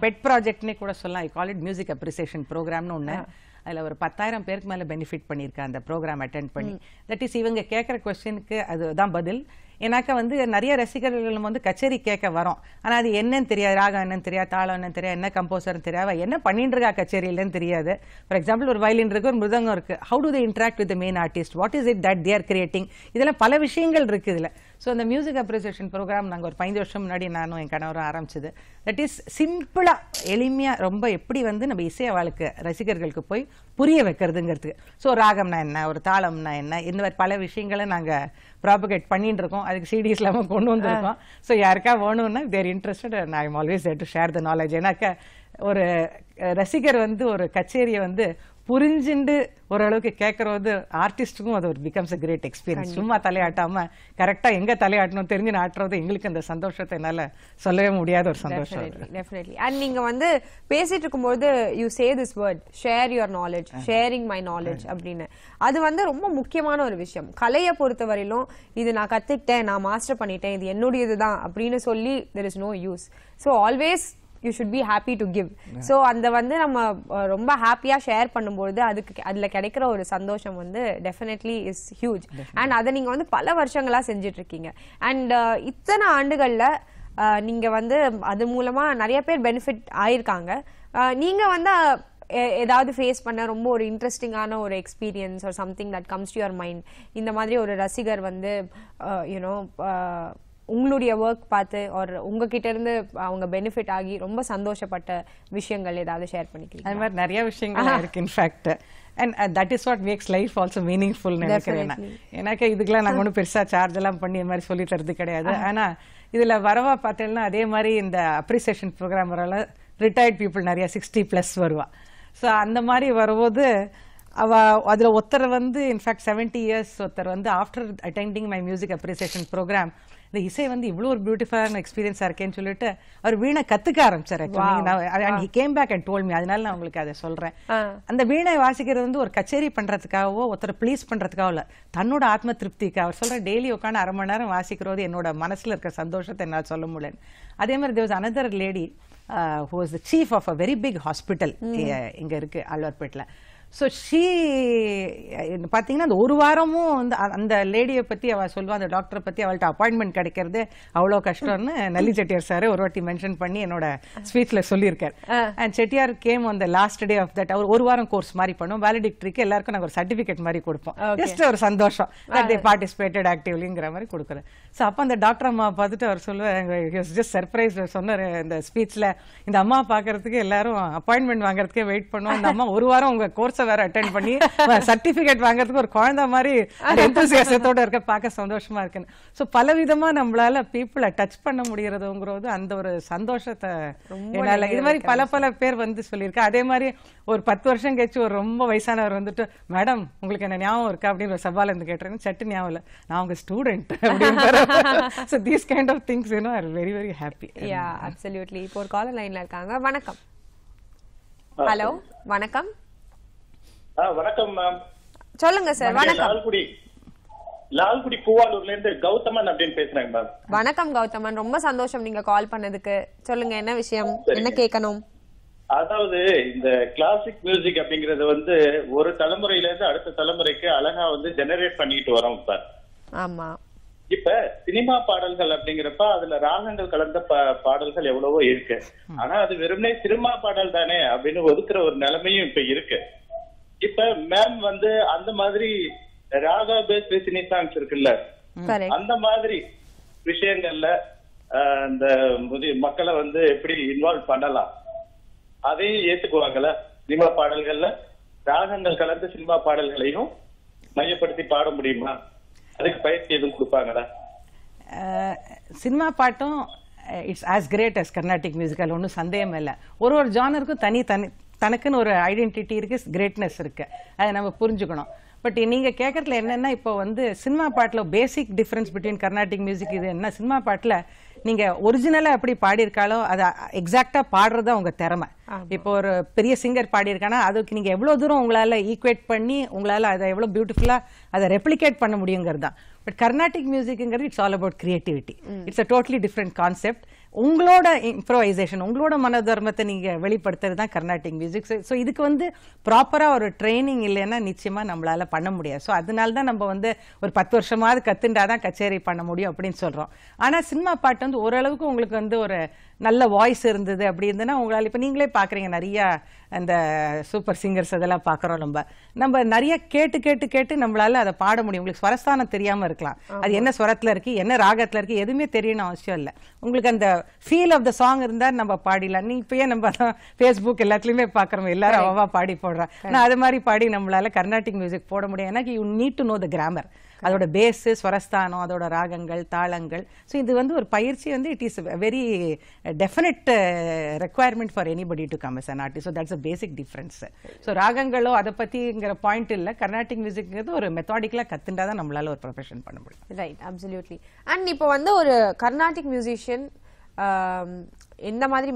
பெட் ப்ராஜெக்ட்னே கூட சொல்லலாம். ஐ கால் இட் மியூசிக் அப்ரிசியேஷன் ப்ரோக்ராம்னு ஒண்ணு. அதுல ஒரு 10,000 பேருக்கு மேல பெனிஃபிட் பண்ணியிருக்கேன் அந்த ப்ரோக்ராம் அட்டென்ட் பண்ணி. தட் இஸ் இவங்க கேட்குற கொஸ்டினுக்கு அதுதான் பதில். ஏன்னாக்கா வந்து நிறைய ரசிகர்கள் வந்து கச்சேரி கேட்க வரோம், ஆனா அது என்னன்னு தெரியாது, ராகம் என்னன்னு தெரியாது, தாளம் என்னன்னு தெரியாது, என்ன கம்போசர்னு தெரியாது, என்ன பண்ணிட்டு இருக்கா கச்சேரியிலன்னு தெரியாது. ஃபார் எக்ஸாம்பிள் ஒரு வயலின் இருக்கு, ஒரு மிருதங்கம் இருக்கு. How to they interact with the main artist, what is it that they are creating, இதெல்லாம் பல விஷயங்கள் இருக்கு இதுல. ஸோ அந்த மியூசிக் அப்ரிசியேஷன் ப்ரோக்ராம் நாங்கள் ஒரு 15 வருஷம் முன்னாடி நானும் என் கணவரும் ஆரம்பிச்சது. தட் இஸ் சிம்பிளா எளிமையா ரொம்ப எப்படி வந்து நம்ம இசைய வாழ்க்கை ரசிகர்களுக்கு போய் புரிய வைக்கிறதுங்கிறதுக்கு. ஸோ ராகம்னா என்ன, ஒரு தாளம்னா என்ன, இந்த மாதிரி பல விஷயங்களை நாங்கள் ப்ராபகேட் பண்ணிட்டு இருக்கோம். அதுக்கு சிடிஸ் இல்லாமல் கொண்டு வந்திருக்கோம். ஸோ யாருக்கா வேணும்னா they're interested, I am always there to share the knowledge. ஏன்னாக்கா ஒரு ரசிகர் வந்து ஒரு கச்சேரியை வந்து புரிஞ்சுண்டு ஓரளவுக்கு கேட்கறது ஆர்டிஸ்டுக்கும் அது ஒரு பிகம்ஸ் அ கிரேட் எக்ஸ்பீரியன்ஸ். சும்மா தலையாட்டாம கரெக்டா எங்க தலையாட்டணும் தெரிஞ்சு ஆட்டுறது எங்களுக்கு அந்த சந்தோஷத்தை என்னால சொல்லவே முடியாத ஒரு சந்தோஷம். டெஃபினெட்லி. அண்ட் நீங்க வந்து பேசிட்டு இருக்கும்போது you say this word, share your knowledge, sharing my knowledge அப்படின்னு. அது வந்து ரொம்ப முக்கியமான ஒரு விஷயம். கலையை பொறுத்தவரையிலும் இது நான் கத்துக்கிட்டேன், நான் மாஸ்டர் பண்ணிட்டேன், இது என்னுடையது தான் அப்படின்னு சொல்லி there is no use. So always you should be happy to give. So அந்த வந்து நம்ம ரொம்ப ஹாப்பியா ஷேர் பண்ணும்போது அதுல கிடைக்கிற ஒரு சந்தோஷம் வந்து definitely is huge. And அதை நீங்க வந்து பல வருஷங்களா செஞ்சுட்டு இருக்கீங்க. அண்ட் இத்தனை ஆண்டுகள்ல நீங்க வந்து அது மூலமா நிறைய பேர் பெனிஃபிட் ஆயிருக்காங்க. நீங்க வந்து ஏதாவது ஃபேஸ் பண்ண ரொம்ப ஒரு இன்ட்ரெஸ்டிங்கான ஒரு experience or something that comes to your mind, இந்த மாதிரி ஒரு ரசிகர் வந்து யூனோ உங்களுடைய ஒர்க் பார்த்து ஒரு உங்ககிட்ட இருந்து அவங்க பெனிஃபிட் ஆகி ரொம்ப சந்தோஷப்பட்ட விஷயங்கள் ஏதாவது ஷேர் பண்ணிக்கிறீங்க? அது மாதிரி நிறைய விஷயங்கள் இருக்கு in fact. And that is what makes life also meaningful நினைக்கிறேன். எனக்கு இதுக்கெல்லாம் நாங்கள் ஒன்றும் பெருசா சார்ஜ் எல்லாம் பண்ணி இந்த மாதிரி சொல்லி தரது கிடையாது. ஆனா இதுல வரவா பார்த்தேன்னா அதே மாதிரி இந்த அப்ரிசியேஷன் ப்ரோக்ராம் வரல ரிட்டையர்ட் பீப்புள் நிறைய 60+ வருவா. ஸோ அந்த மாதிரி வரும்போது அவ அதுல ஒருத்தர் வந்து இன்ஃபேக்ட் 70 years ஒருத்தர் வந்து after attending my music appreciation program இந்த இசை வந்து இவ்வளவு ஒரு பியூட்டிஃபுல்லான எக்ஸ்பீரியன்ஸா இருக்கேன்னு சொல்லிட்டு அவர் வீணை கத்துக்க ஆரம்பிச்சார். he came back and told me. அதனால நான் உங்களுக்கு அதை சொல்றேன். அந்த வீணை வாசிக்கிறது வந்து ஒரு கச்சேரி பண்றதுக்காகவோ ஒருத்தர் ப்ளீஸ் பண்றதுக்காக இல்ல, தன்னோட ஆத்ம திருப்திக்கு. அவர் சொல்ற டெய்லி உட்காந்து 1/2 மணி நேரம் வாசிக்கிறது என்னோட மனசுல இருக்கிற சந்தோஷத்தை என்னால் சொல்ல முடியல. அதே மாதிரி there was another lady who was the chief of a very big hospital இங்க இருக்கு ஆழ்வார்பேட்டில். ஸோ ஷீ பார்த்தீங்கன்னா அந்த ஒரு வாரமும் அந்த லேடியை பற்றி அவள் சொல்லுவா, அந்த டாக்டரை பற்றி அவள்கிட்ட அப்பாயின்மெண்ட் கிடைக்கிறது அவ்வளோ கஷ்டம்னு நல்லி செட்டியார் சார் ஒரு வாட்டி மென்ஷன் பண்ணி என்னோட ஸ்பீச்சில் சொல்லியிருக்கார். And Chettiar came on the last day of that. அவர் ஒரு வாரம் கோர்ஸ் மாதிரி பண்ணுவோம், வேலிடிக்டரிக்கு எல்லாருக்கும் நாங்கள் ஒரு சர்டிஃபிகேட் மாதிரி கொடுப்போம். ஜஸ்ட் ஒரு சந்தோஷம் தட் தே பார்ட்டிசிபேட்டட் ஆக்டிவ்லிங்கிற மாதிரி கொடுக்குறேன். ஸோ அப்போ அந்த டாக்டர் அம்மா பார்த்துட்டு அவர் சொல்லுவார், ஜஸ்ட் சர்ப்ரைஸ் சொன்னார் இந்த ஸ்பீச்சில், இந்த அம்மா பார்க்கறதுக்கு எல்லாரும் அப்பாயின்மெண்ட் வாங்குறதுக்கே வெயிட் பண்ணுவோம், இந்த அம்மா ஒரு வாரம் உங்கள் கோர்ஸ் வேற அட்டெண்ட் பண்ணி சர்டிபிகேட் வாங்குறதுக்கு ஒரு குழந்தை மாதிரி எந்தூசியாசத்தோட இருக்க பார்க்க சந்தோஷமா இருக்குன்னு. சோ பல விதமா நம்மளால பீப்புளை டச் பண்ண முடியறதுங்கிறது அந்த ஒரு சந்தோஷத்தை என்னால இது மாதிரி பல பேர் வந்து சொல்லியிருக்கேன். அதே மாதிரி ஒரு 10 வருஷம் கழிச்சு ஒரு ரொம்ப வயசானவர் வந்துட்டு, மேடம் உங்களுக்கு என்ன ஞாபகம் இருக்கா அப்படின்னு ஒரு சவால் இருந்து கேட்டேன். சட்டு ஞாபகம் இல்லை, நான் உங்க ஸ்டூடெண்ட் அப்படின்னு. So these kind of things you know are very very happy. Yeah, absolutely. இப்போ ஒரு காலர் லைன்ல இருக்காங்க. வணக்கம். ஹலோ வணக்கம். வணக்கம் மேம். சொல்லுங்க சார். வணக்கம். லால்குடி பூவாலூர்ல இருந்து கௌதமன் அப்படின்னு பேசுறேன் மேம். வணக்கம் கௌதமன், ரொம்ப சந்தோஷம் நீங்க கால் பண்ணதுக்கு. சொல்லுங்க என்ன விஷயம், என்ன கேட்கணும்? அதாவது இந்த கிளாசிக் மியூசிக் அப்படிங்கறது வந்து ஒரு தலைமுறையில இருந்து அடுத்த தலைமுறைக்கு அழகா வந்து ஜெனரேட் பண்ணிட்டு வரோம் சார். ஆமா. இப்ப சினிமா பாடல்கள் அப்படிங்கிறப்ப அதுல ராகங்கள் கலந்த பாடல்கள் எவ்வளவோ இருக்கு. ஆனா அது வெறுமனே சினிமா பாடல் தானே அப்படின்னு ஒதுக்குற ஒரு நிலைமையும் இப்ப இருக்கு. இப்ப மேம் வந்து அந்த மாதிரி ராகா பேஸ்ட் சினி சாங்ஸ் இருக்குல்ல, அந்த மாதிரி விஷயங்கள்ல இந்த மக்களை வந்து எப்படி இன்வால்வ் பண்ணலாம், அதையும் ஏத்துக்குவாங்கல்ல? சினிமா பாடல்கள்ல ராகங்கள் கலந்த சினிமா பாடல்களையும் மையப்படுத்தி பாட முடியுமா? அதுக்கு பயிற்சி எதுவும் கொடுப்பாங்களா? சினிமா பாட்டும் it's as great as Carnatic musical, ஒன்றும் சந்தேகம் இல்லை. ஒரு ஜானருக்கும் தனக்குன்னு ஒரு ஐடென்டிட்டி இருக்கு, கிரேட்னஸ் இருக்கு, அதை நம்ம புரிஞ்சுக்கணும். பட் நீங்க கேட்கறதுல என்னன்னா இப்போ வந்து சினிமா பாட்டுல பேசிக் டிஃபரன்ஸ் பிட்வீன் கர்நாடிக் மியூசிக் இது என்ன, சினிமா பாட்டுல நீங்க ஒரிஜினலா எப்படி பாடியிருக்காலோ அதை எக்ஸாக்டா பாடுறது உங்க திறமை. இப்போ ஒரு பெரிய சிங்கர் பாடியிருக்கானா அதுக்கு நீங்க எவ்வளவு தூரம் உங்களால ஈக்குவேட் பண்ணி உங்களால அதை எவ்வளவு பியூட்டிஃபுல்லா அதை ரெப்ளிகேட் பண்ண முடியுங்கிறது தான். பட் கர்நாடிக் மியூசிக்ங்கிறது it's all about creativity. It's a totally different concept. உங்களோட இம்ப்ரோவைசேஷன், உங்களோட மனோதர்மத்தை நீங்க வெளிப்படுத்துறது தான் கர்நாடிக் மியூசிக். ஸோ இதுக்கு வந்து ப்ராப்பரா ஒரு ட்ரைனிங் இல்லைன்னா நிச்சயமா நம்மளால பண்ண முடியாது. ஸோ அதனால தான் நம்ம வந்து ஒரு 10 வருஷமாவது கத்துண்டாதான் கச்சேரி பண்ண முடியும் அப்படின்னு சொல்றோம். ஆனா சினிமா பாட்டு வந்து ஓரளவுக்கு உங்களுக்கு வந்து ஒரு நல்ல வாய்ஸ் இருந்தது அப்படி இருந்ததுன்னா உங்களால் இப்போ நீங்களே பார்க்குறீங்க நிறைய அந்த சூப்பர் சிங்கர்ஸ் அதெல்லாம் பார்க்குறோம். நம்ம நிறைய கேட்டு கேட்டு கேட்டு நம்மளால அதை பாட முடியும். உங்களுக்கு ஸ்வரஸ்தானம் தெரியாம இருக்கலாம், அது என்ன ஸ்வரத்துல இருக்கு என்ன ராகத்துல இருக்கு எதுவுமே தெரியணும் அவசியம் இல்லை. உங்களுக்கு அந்த ஃபீல் ஆஃப் த சாங் இருந்தா நம்ம பாடிடலாம். நீ இப்பயே நம்ம ஃபேஸ்புக் எல்லாத்துலயுமே பார்க்குறோம், எல்லாரும் அவவா பாடி போடுறான். ஆனால் அது மாதிரி பாடி நம்மளால கர்நாடிக் மியூசிக் போட முடியும். ஏன்னா you need to know the grammar, அதோட பேஸ் ஸ்வரஸ்தானம், அதோட ராகங்கள் தாளங்கள். ஸோ இது வந்து ஒரு பயிற்சி வந்து it is very definite requirement for anybody to come as an artist. So that's a basic difference. So ராகங்களோ அதை பற்றிங்கிற பாயிண்ட் இல்லை. கர்நாடிக் மியூசிக்ங்கிறது ஒரு மெத்தாடிக்கலாக கத்துண்டா தான் நம்மளால ஒரு ப்ரொஃபஷன் பண்ண முடியும். Right, absolutely. அண்ட் இப்போ வந்து ஒரு கர்நாடிக் மியூசிஷியன் எந்த மாதிரி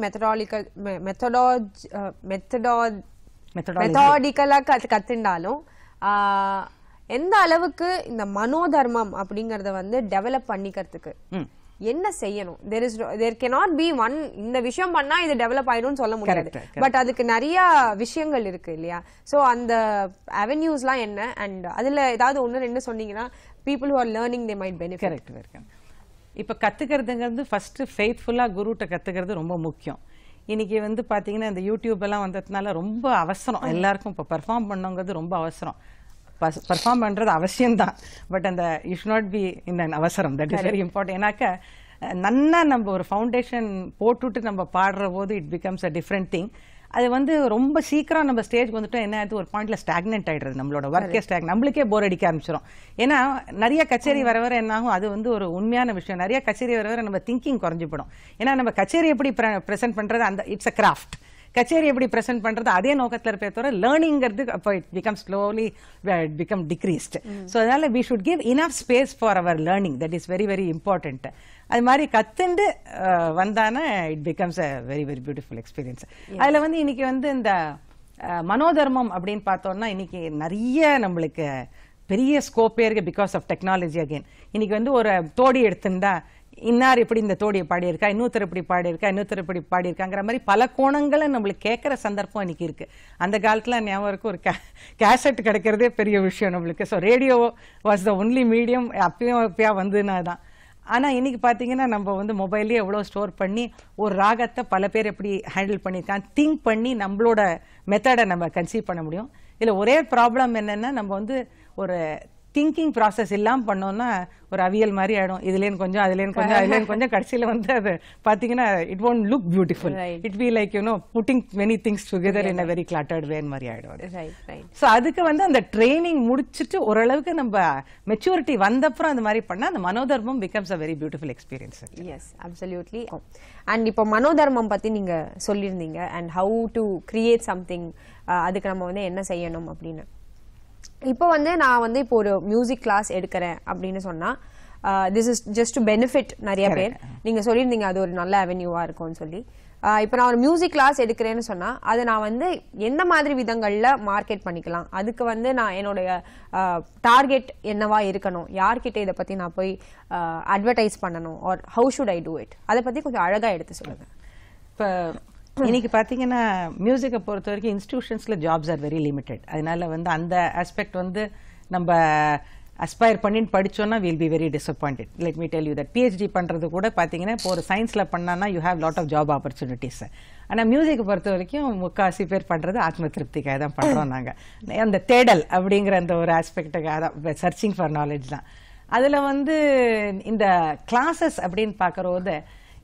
மெத்தடாடிக்கலா கத்துண்டாலும் எந்த அளவுக்கு இந்த மனோதர்மம் அப்படிங்கறத வந்து டெவலப் பண்ணிக்கிறதுக்கு என்ன செய்யணும்? there cannot be one இந்த விஷயம் பண்ணா இது டெவலப் ஆயிடும் சொல்ல முடியாது. பட் அதுக்கு நிறைய விஷயங்கள் இருக்கு இல்லையா? சோ அந்த அவென்யூஸ்லாம் என்ன, அண்ட் அதுல ஏதாவது ஒன்னு ரெண்டு சொன்னீங்கன்னா people who are learning they might benefit. Correct. இப்ப கத்துக்கிறதுங்கிறது ஃபர்ஸ்ட் ஃபெய்த்ஃபுல்லா குருட்ட கத்துக்கிறது ரொம்ப முக்கியம். இன்னைக்கு வந்து பாத்தீங்கன்னா இந்த யூடியூப் எல்லாம் வந்ததுனால ரொம்ப அவசரம் எல்லாருக்கும். இப்போ பெர்ஃபார்ம் பண்ணுங்கிறது ரொம்ப அவசரம். பர்ஃபார்ம் பண்றது அவசியம்தான், பட் அந்த you should not be in an அவசரம். That is very important. ஏன்னாக்க நன்னா நம்ம ஒரு ஃபவுண்டேஷன் போட்டுட்டு நம்ம பாடுற போது it becomes a different thing. அது வந்து ரொம்ப சீக்கிரம் நம்ம ஸ்டேஜ்க்கு வந்துட்டோம் என்ன ஆகுது, ஒரு பாயிண்ட்ல ஸ்டாக்னென்ட் ஆயிடுறது, நம்மளோட ஒர்க்கே நம்மளுக்கே போர் அடிக்க ஆரம்பிச்சிடும். ஏன்னா நிறைய கச்சேரி வர வர என்ன ஆகும், அது வந்து ஒரு உண்மையான விஷயம். நிறைய கச்சேரி வர வர நம்ம திங்கிங் குறைஞ்சு போடும். ஏன்னா நம்ம கச்சேரி எப்படி ப்ரெசென்ட் பண்றது, அந்த இட்ஸ் அ கிராஃப்ட். கச்சேரி எப்படி ப்ரெசென்ட் பண்றது அதே நோக்கத்தில் இருப்பே தவிர லேர்னிங்கிறது அப்போ it become slowly it become decreased. So அதனால we should give enough space for our learning. That is very very important. அது மாதிரி கத்துண்டு வந்தானா it becomes a very very beautiful experience. அதுல வந்து இன்னைக்கு வந்து இந்த மனோதர்மம் அப்படின்னு பார்த்தோம்னா இன்னைக்கு நிறைய நம்மளுக்கு பெரிய ஸ்கோப்பே இருக்கு பிகாஸ் ஆஃப் டெக்னாலஜி. அகெயின் இன்னைக்கு வந்து ஒரு தோடி எடுத்துட்டா இன்னார் இப்படி இந்த தோடியை பாடியிருக்கா, இன்னொருத்தர் இப்படி பாடியிருக்கா, இன்னொருத்தர் இப்படி பாடியிருக்காங்கிற மாதிரி பல கோணங்களை நம்மளுக்கு கேட்குற சந்தர்ப்பம் இன்னைக்கு இருக்கு. அந்த காலத்துல ஞாபகம் இருக்கு ஒரு கேசட் கிடைக்கிறதே பெரிய விஷயம் நம்மளுக்கு. So radio was the only medium. அப்பயும் வந்துனா தான். ஆனா இன்னைக்கு பாத்தீங்கன்னா நம்ம வந்து மொபைல்லே எவ்வளவு ஸ்டோர் பண்ணி ஒரு ராகத்தை பல பேர் எப்படி ஹேண்டில் பண்ணியிருக்காங்க திங்க் பண்ணி நம்மளோட மெத்தடை நம்ம கன்சீவ் பண்ண முடியும். இதுல ஒரே ப்ராப்ளம் என்னன்னா நம்ம வந்து ஒரு திங்கிங் ப்ராசஸ் இல்லாம பண்ணோம்னா ஒரு அவியல் மாதிரி ஆயிடும். இதுலேயும் கொஞ்சம் அதுலேயும் கொஞ்சம் அதுலேயும் கொஞ்சம் கடைசியில வந்து அது பாத்தீங்கன்னா it won't look beautiful. It be like putting many things together in a very cluttered way மாதிரி ஆயிடும். ஸோ அதுக்கு வந்து அந்த ட்ரைனிங் முடிச்சுட்டு ஓரளவுக்கு நம்ம மெச்சூரிட்டி வந்தப்புறம் அந்த மாதிரி பண்ணா அந்த மனோதர்மம் becomes a very beautiful experience. Yes, absolutely. And இப்போ மனோதர்மம் பத்தி நீங்க சொல்லியிருந்தீங்க and how to create something, அதுக்கு நம்ம வந்து என்ன செய்யணும் அப்படின்னு. இப்போ வந்து நான் வந்து இப்போ ஒரு மியூசிக் கிளாஸ் எடுக்கிறேன் அப்படின்னு சொன்னா this is just to benefit நிறைய பேர். நீங்க சொல்லியிருந்தீங்க அது ஒரு நல்ல அவென்யூவா இருக்கும்னு சொல்லி. இப்போ நான் ஒரு மியூசிக் கிளாஸ் எடுக்கிறேன்னு சொன்னா அதை நான் வந்து எந்த மாதிரி விதங்கள்ல மார்க்கெட் பண்ணிக்கலாம், அதுக்கு வந்து நான் என்னுடைய டார்கெட் என்னவா இருக்கணும், யார்கிட்ட இதை பத்தி நான் போய் அட்வர்டைஸ் பண்ணணும், or how should I do it, அதை பத்தி கொஞ்சம் அழகா எடுத்து சொல்லுங்க. இப்போ இன்னைக்கு பாத்தீங்கன்னா மியூசிக்கை பொறுத்த வரைக்கும் இன்ஸ்டிடியூஷன்ஸ்ல ஜாப்ஸ் ஆர் வெரி லிமிடெட். அதனால வந்து அந்த ஆஸ்பெக்ட் வந்து நம்ம அஸ்பயர் பண்ணிட்டு படிச்சோம்னா will be very disappointed. Let me tell you that PhD பண்றது கூட பாத்தீங்கன்னா இப்போ ஒரு சயின்ஸ்ல பண்ணானா you have lot of job opportunities. ஆனா மியூசிக்கை பொறுத்த வரைக்கும் 3/4 பேர் பண்றது ஆத்ம திருப்திக்காக தான் பண்றோம். நாங்க அந்த தேடல் அப்படிங்கிற அந்த ஒரு ஆஸ்பெக்டுக்காக தான், சர்ச்சிங் ஃபார் நாலேஜ் தான். அதுல வந்து இந்த கிளாஸஸ் அப்படின்னு பாக்குறது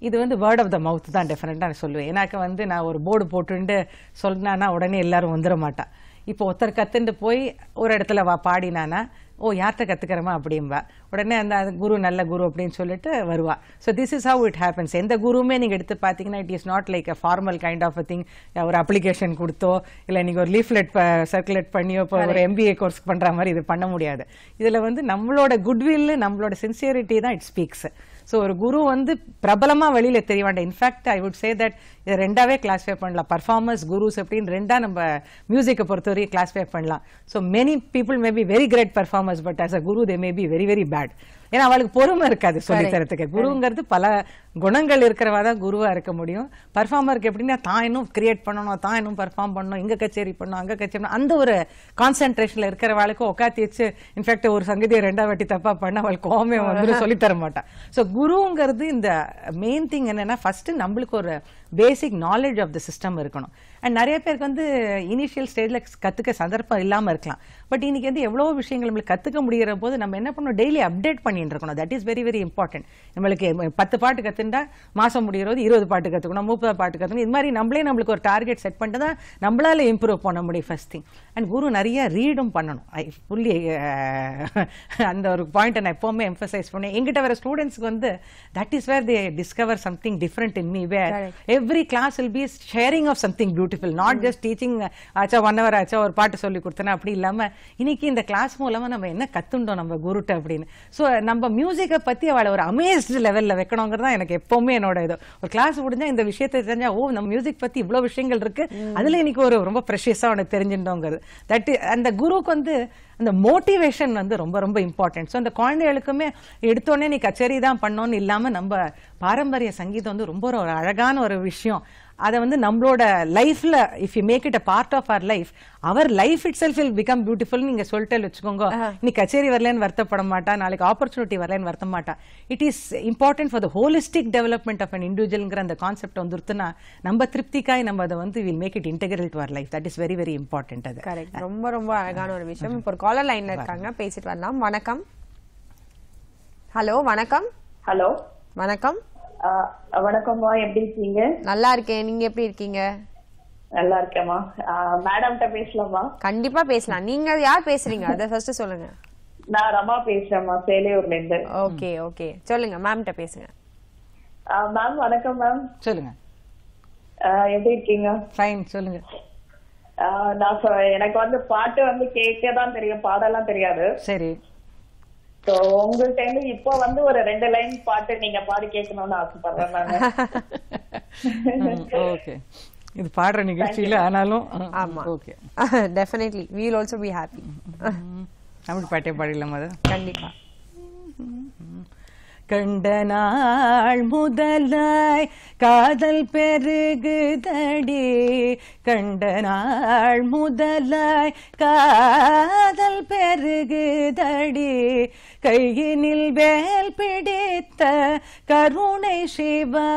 இது வந்து வேர்ட் ஆஃப் த மவுத் தான் டெஃபினட்டா சொல்லுவேன். ஏன்னாக்க வந்து நான் ஒரு போர்டு போட்டுட்டு சொன்னானா உடனே எல்லாரும் வந்துட மாட்டா. இப்போ ஒருத்தர் கத்துட்டு போய் ஒரு இடத்துல பாடினானா ஓ யார்கிட்ட கத்துக்கிறமா அப்படிம்பா. உடனே அந்த குரு நல்ல குரு அப்படின்னு சொல்லிட்டு வருவா. So this is how it happens. எந்த குருவுமே நீங்க எடுத்து பார்த்தீங்கன்னா it is not like a formal kind of a thing. ஒரு அப்ளிகேஷன் கொடுத்தோ இல்லை நீங்க ஒரு லீஃப்லெட் சர்க்குலேட் பண்ணியோ இப்போ ஒரு MBA கோர்ஸ் பண்ற மாதிரி இது பண்ண முடியாது. இதுல வந்து நம்மளோட குட்வில் நம்மளோட சின்சியரிட்டி தான் இட் ஸ்பீக்ஸ். ஸோ ஒரு குரு வந்து பிரபலமா வெளியில தெரிய வேண்டாம். In fact I would say that இதை ரெண்டாவே கிளாஸிஃபை பண்ணலாம். பர்ஃபார்மர்ஸ், குருஸ் அப்படின்னு ரெண்டா நம்ம மியூசிக்கை பொறுத்தவரைக்கும் கிளாஸிஃபை பண்ணலாம். So many people may be very great performers, but as a guru they may be very very bad. ஏன்னா அவளுக்கு பொறுமை இருக்காது சொல்லித்தரத்துக்கு. குருங்கிறது பல குணங்கள் இருக்கிறவா தான் குருவா இருக்க முடியும். பர்ஃபார்மருக்கு எப்படின்னா தான் இன்னும் கிரியேட் பண்ணணும், தான் இன்னும் பர்ஃபார்ம் பண்ணணும், இங்க கச்சேரி பண்ணணும், அங்க கச்சேரி பண்ணணும், அந்த ஒரு கான்சென்ட்ரேஷன்ல இருக்கிறவாளுக்கு உட்காத்தி வச்சு இன்ஃபேக்ட் ஒரு சங்கதியை 2 வாட்டி தப்பா பண்ண அவள் கோமே வந்து சொல்லித்தர மாட்டான். ஸோ குருங்கிறது இந்த மெயின் திங் என்னன்னா ஃபர்ஸ்ட் நம்மளுக்கு ஒரு basic knowledge of the system இருக்கணும். அண்ட் நிறைய பேருக்கு வந்து இனிஷியல் ஸ்டேஜ்ல கத்துக்க சந்தர்ப்பம் இல்லாம இருக்கலாம். பட் இன்னைக்கு வந்து எவ்வளவு விஷயங்கள் நம்மளுக்கு கத்துக்க முடிகிற போது நம்ம என்ன பண்ணணும், டெய்லி அப்டேட் பண்ணிட்டு இருக்கணும். That is very very important. நம்மளுக்கு 10 பாட்டு கத்துண்டா மாசம் முடிகிறது 20 பாட்டு கத்துக்கணும், 30 பாட்டு கத்துக்கணும். இது மாதிரி நம்மளுக்கு ஒரு டார்கெட் செட் பண்ணிட்டு தான் நம்மளால இம்ப்ரூவ் பண்ண முடியும் ஃபர்ஸ்ட் திங். அண்ட் குரு நிறைய ரீடும் பண்ணணும். ஐ ஃபுல்லி அந்த ஒரு பாயிண்ட் நான் எப்பவுமே எம்பசைஸ் பண்ணேன். எங்கிட்ட வர ஸ்டூடெண்ட்ஸ்க்கு வந்து that is where they discover something different in me, where every class will be sharing of something beautiful. Not just teaching ஆச்சா 1 hour ஆச்சா ஒரு பாட்டு சொல்லி கொடுத்தேன்னா அப்படி இல்லாம இன்னைக்கு இந்த கிளாஸ் மூலமா நம்ம என்ன கத்துண்டோம் நம்ம குருட்ட அப்படின்னு. ஸோ நம்ம மியூசிக்கை பத்தி அவளை ஒரு அமேஸ்டு லெவல்ல வைக்கணுங்கிறதா எனக்கு எப்பவுமே என்னோட இது. ஒரு கிளாஸ் முடிஞ்சா இந்த விஷயத்தை தெரிஞ்சா ஓ நம்ம மியூசிக் பத்தி இவ்வளவு விஷயங்கள் இருக்கு, அதுல இன்னைக்கு ஒரு ரொம்ப ப்ரெஷியஸா உனக்கு தெரிஞ்சுட்டோங்கிறது. தட் அந்த குருக்கு வந்து அந்த மோட்டிவேஷன் வந்து ரொம்ப ரொம்ப இம்பார்ட்டன்ட். ஸோ அந்த குழந்தைகளுக்குமே எடுத்தோடனே நீ கச்சேரி தான் பண்ணோன்னு இல்லாம நம்ம பாரம்பரிய சங்கீதம் வந்து ரொம்ப ஒரு அழகான ஒரு விஷயம். அதை வந்து நம்மளோட லைஃப்ல if you make it a part of our life, our life itself will become beautiful. நீங்க சொல்லிட்டு வச்சுக்கோங்க, நீ கச்சேரி வரலன்னு வருத்தப்பட மாட்டா, நாளைக்கு ஆப்பர்ச்சுனிட்டி வரலன்னு வருத்த மாட்டா. It is important for the holistic development of an இண்டிவிஜுவல்ங்கிற அந்த கான்செப்ட் வந்துருத்துனா நம்ம திருப்திக்காய் நம்ம அதை வந்து will make it integral to our life. That is very very important. அது கரெக்ட். ரொம்ப ரொம்ப அழகான ஒரு விஷயம். இப்போ ஒரு காலர் லைன்ல இருக்காங்க, பேசிட்டு வரலாம். வணக்கம். ஹலோ வணக்கம். ஹலோ வணக்கம். வணக்கம்மா, எப்படி இருக்கீங்க? நல்லா இருக்கேன், நீங்க எப்படி இருக்கீங்க? நல்லா இருக்கேம்மா. மேடம்கிட்ட பேசலாமா? கண்டிப்பா பேசலாம். நீங்க யார் பேசுறீங்க அதை ஃபர்ஸ்ட் சொல்லுங்க. நான் ரமா பேசுறேன்மா, சேலையூர்ல இருந்து. ஓகே ஓகே, சொல்லுங்க மேம்கிட்ட பேசுங்க. மேம் வணக்கம் மேம். சொல்லுங்க. எப்படி இருக்கீங்க? ஃபைன், சொல்லுங்க. நான் எனக்கு வந்து பாட்டு வந்து கேட்க தான் தெரியும், பாடலாம் தெரியாது. சரி. சோ உங்கள்ட்ட இருந்து இப்போ வந்து ஒரு 2 லைன் பாட்டு நீங்க பாடி கேட்கணும்னு ஆசைப்படுறேன் நான். ஓகே, இது பாடுற நிகழ்ச்சியில ஆனாலும் ஆமா okay, definitely we will also be happy. Tamil பாட்டே பாடிடலாம். அது கண்டிப்பா. கண்ட நாள் முதலாய் காதல் பெருகுதடி, கண்ட நாள் முதலாய் காதல் பெருகுதடி, கையினில் வேல் பிடித்த கருணை சிவபாலனை,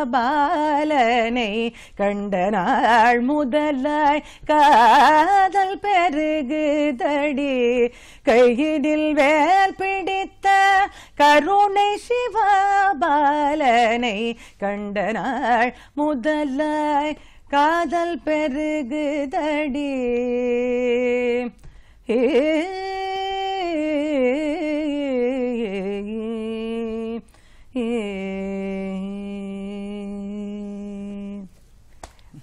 கண்ட நாள் முதலாய் காதல் பெருகுதடி, கையினில் வேல் பிடித்த கருணை சிவபாலனை, கண்ட நாள் முதலாய் காதல் பெருகுதடி.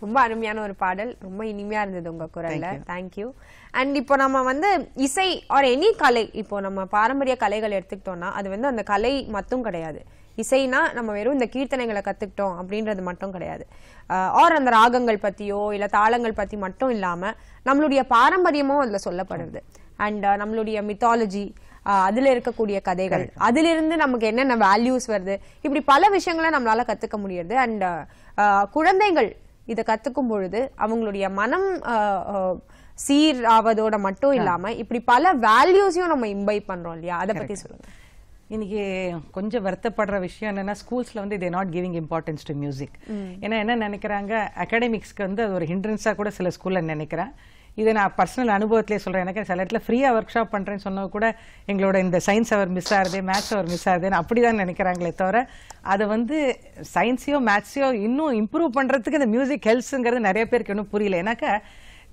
ரொம்ப அருமையான ஒரு பாடல், ரொம்ப இனிமையா இருந்தது உங்க குரல்ல. தேங்க்யூ. அண்ட் இப்போ நம்ம வந்து இசை ஆர் எனி கலை, இப்போ நம்ம பாரம்பரிய கலைகள் எடுத்துக்கிட்டோம்னா அது வந்து அந்த கலை மட்டும் கிடையாது. இசைனா நம்ம வெறும் இந்த கீர்த்தனைகளை கத்துக்கிட்டோம் அப்படின்றது மட்டும் கிடையாது. ஆர் அந்த ராகங்கள் பத்தியோ இல்ல தாளங்கள் பத்தி மட்டும் இல்லாம நம்மளுடைய பாரம்பரியமும் அதுல சொல்லப்படுது. அண்ட் நம்மளுடைய மித்தாலஜி, அதுல இருக்கக்கூடிய கதைகள், அதுல இருந்து நமக்கு என்னென்ன வேல்யூஸ் வருது, இப்படி பல விஷயங்களை நம்மளால கத்துக்க முடியுது. அண்ட் குழந்தைகள் இதை கத்துக்கும் பொழுது அவங்களுடைய மனம் சீர் ஆவதோட மட்டும் இல்லாம இப்படி பல வேல்யூஸையும் நம்ம இம்பைப் பண்றோம் இல்லையா, அதை பத்தி சொல்லுங்க. இன்னைக்கு கொஞ்சம் வருத்தப்படுற விஷயம் என்னன்னா ஸ்கூல்ஸ்ல வந்து they not giving importance to music. ஏன்னா என்ன நினைக்கிறாங்க, அகாடமிக்ஸ்க்கு வந்து அது ஒரு ஹிண்ட்ரன்ஸா கூட சில ஸ்கூல்ல நினைக்கிறேன். இதை நான் பர்சனல் அனுபவத்திலே சொல்றேன். எனக்கு சில இடத்துல ஃப்ரீயா ஒர்க் ஷாப் பண்றேன்னு சொன்னது கூட எங்களோட இந்த சயின்ஸ் அவர் மிஸ் ஆகுது, மேத்ஸ் அவர் மிஸ் ஆகுதுன்னு அப்படிதான் நினைக்கிறாங்களே தவிர அதை வந்து சயின்ஸையோ மேத்ஸையோ இன்னும் இம்ப்ரூவ் பண்றதுக்கு இந்த மியூசிக் ஹெல்ப்ஸுங்கிறது நிறைய பேருக்கு இன்னும் புரியல. ஏன்னாக்கா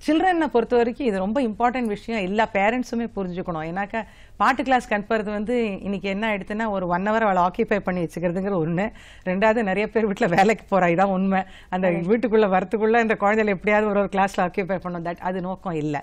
சில்ட்ரனை பொறுத்த வரைக்கும் இது ரொம்ப இம்பார்ட்டன்ட் விஷயம். எல்லா பேரண்ட்ஸுமே புரிஞ்சுக்கணும். ஏன்னாக்கா பாட்டு கிளாஸ்க்கு அனுப்புறது வந்து இன்னைக்கு என்ன ஆயிடுச்சுன்னா ஒரு 1 hour அவளை ஆக்கியபை பண்ணி வச்சுக்கிறதுங்கிற ஒண்ணு. ரெண்டாவது நிறைய பேர் வீட்டுல வேலைக்கு போறா, இதான் உண்மை. அந்த வீட்டுக்குள்ள வரத்துக்குள்ள இந்த குழந்தைகளை எப்படியாவது ஒரு கிளாஸ்ல ஆக்கியபை பண்ணும். தட் அது நோக்கம் இல்லை.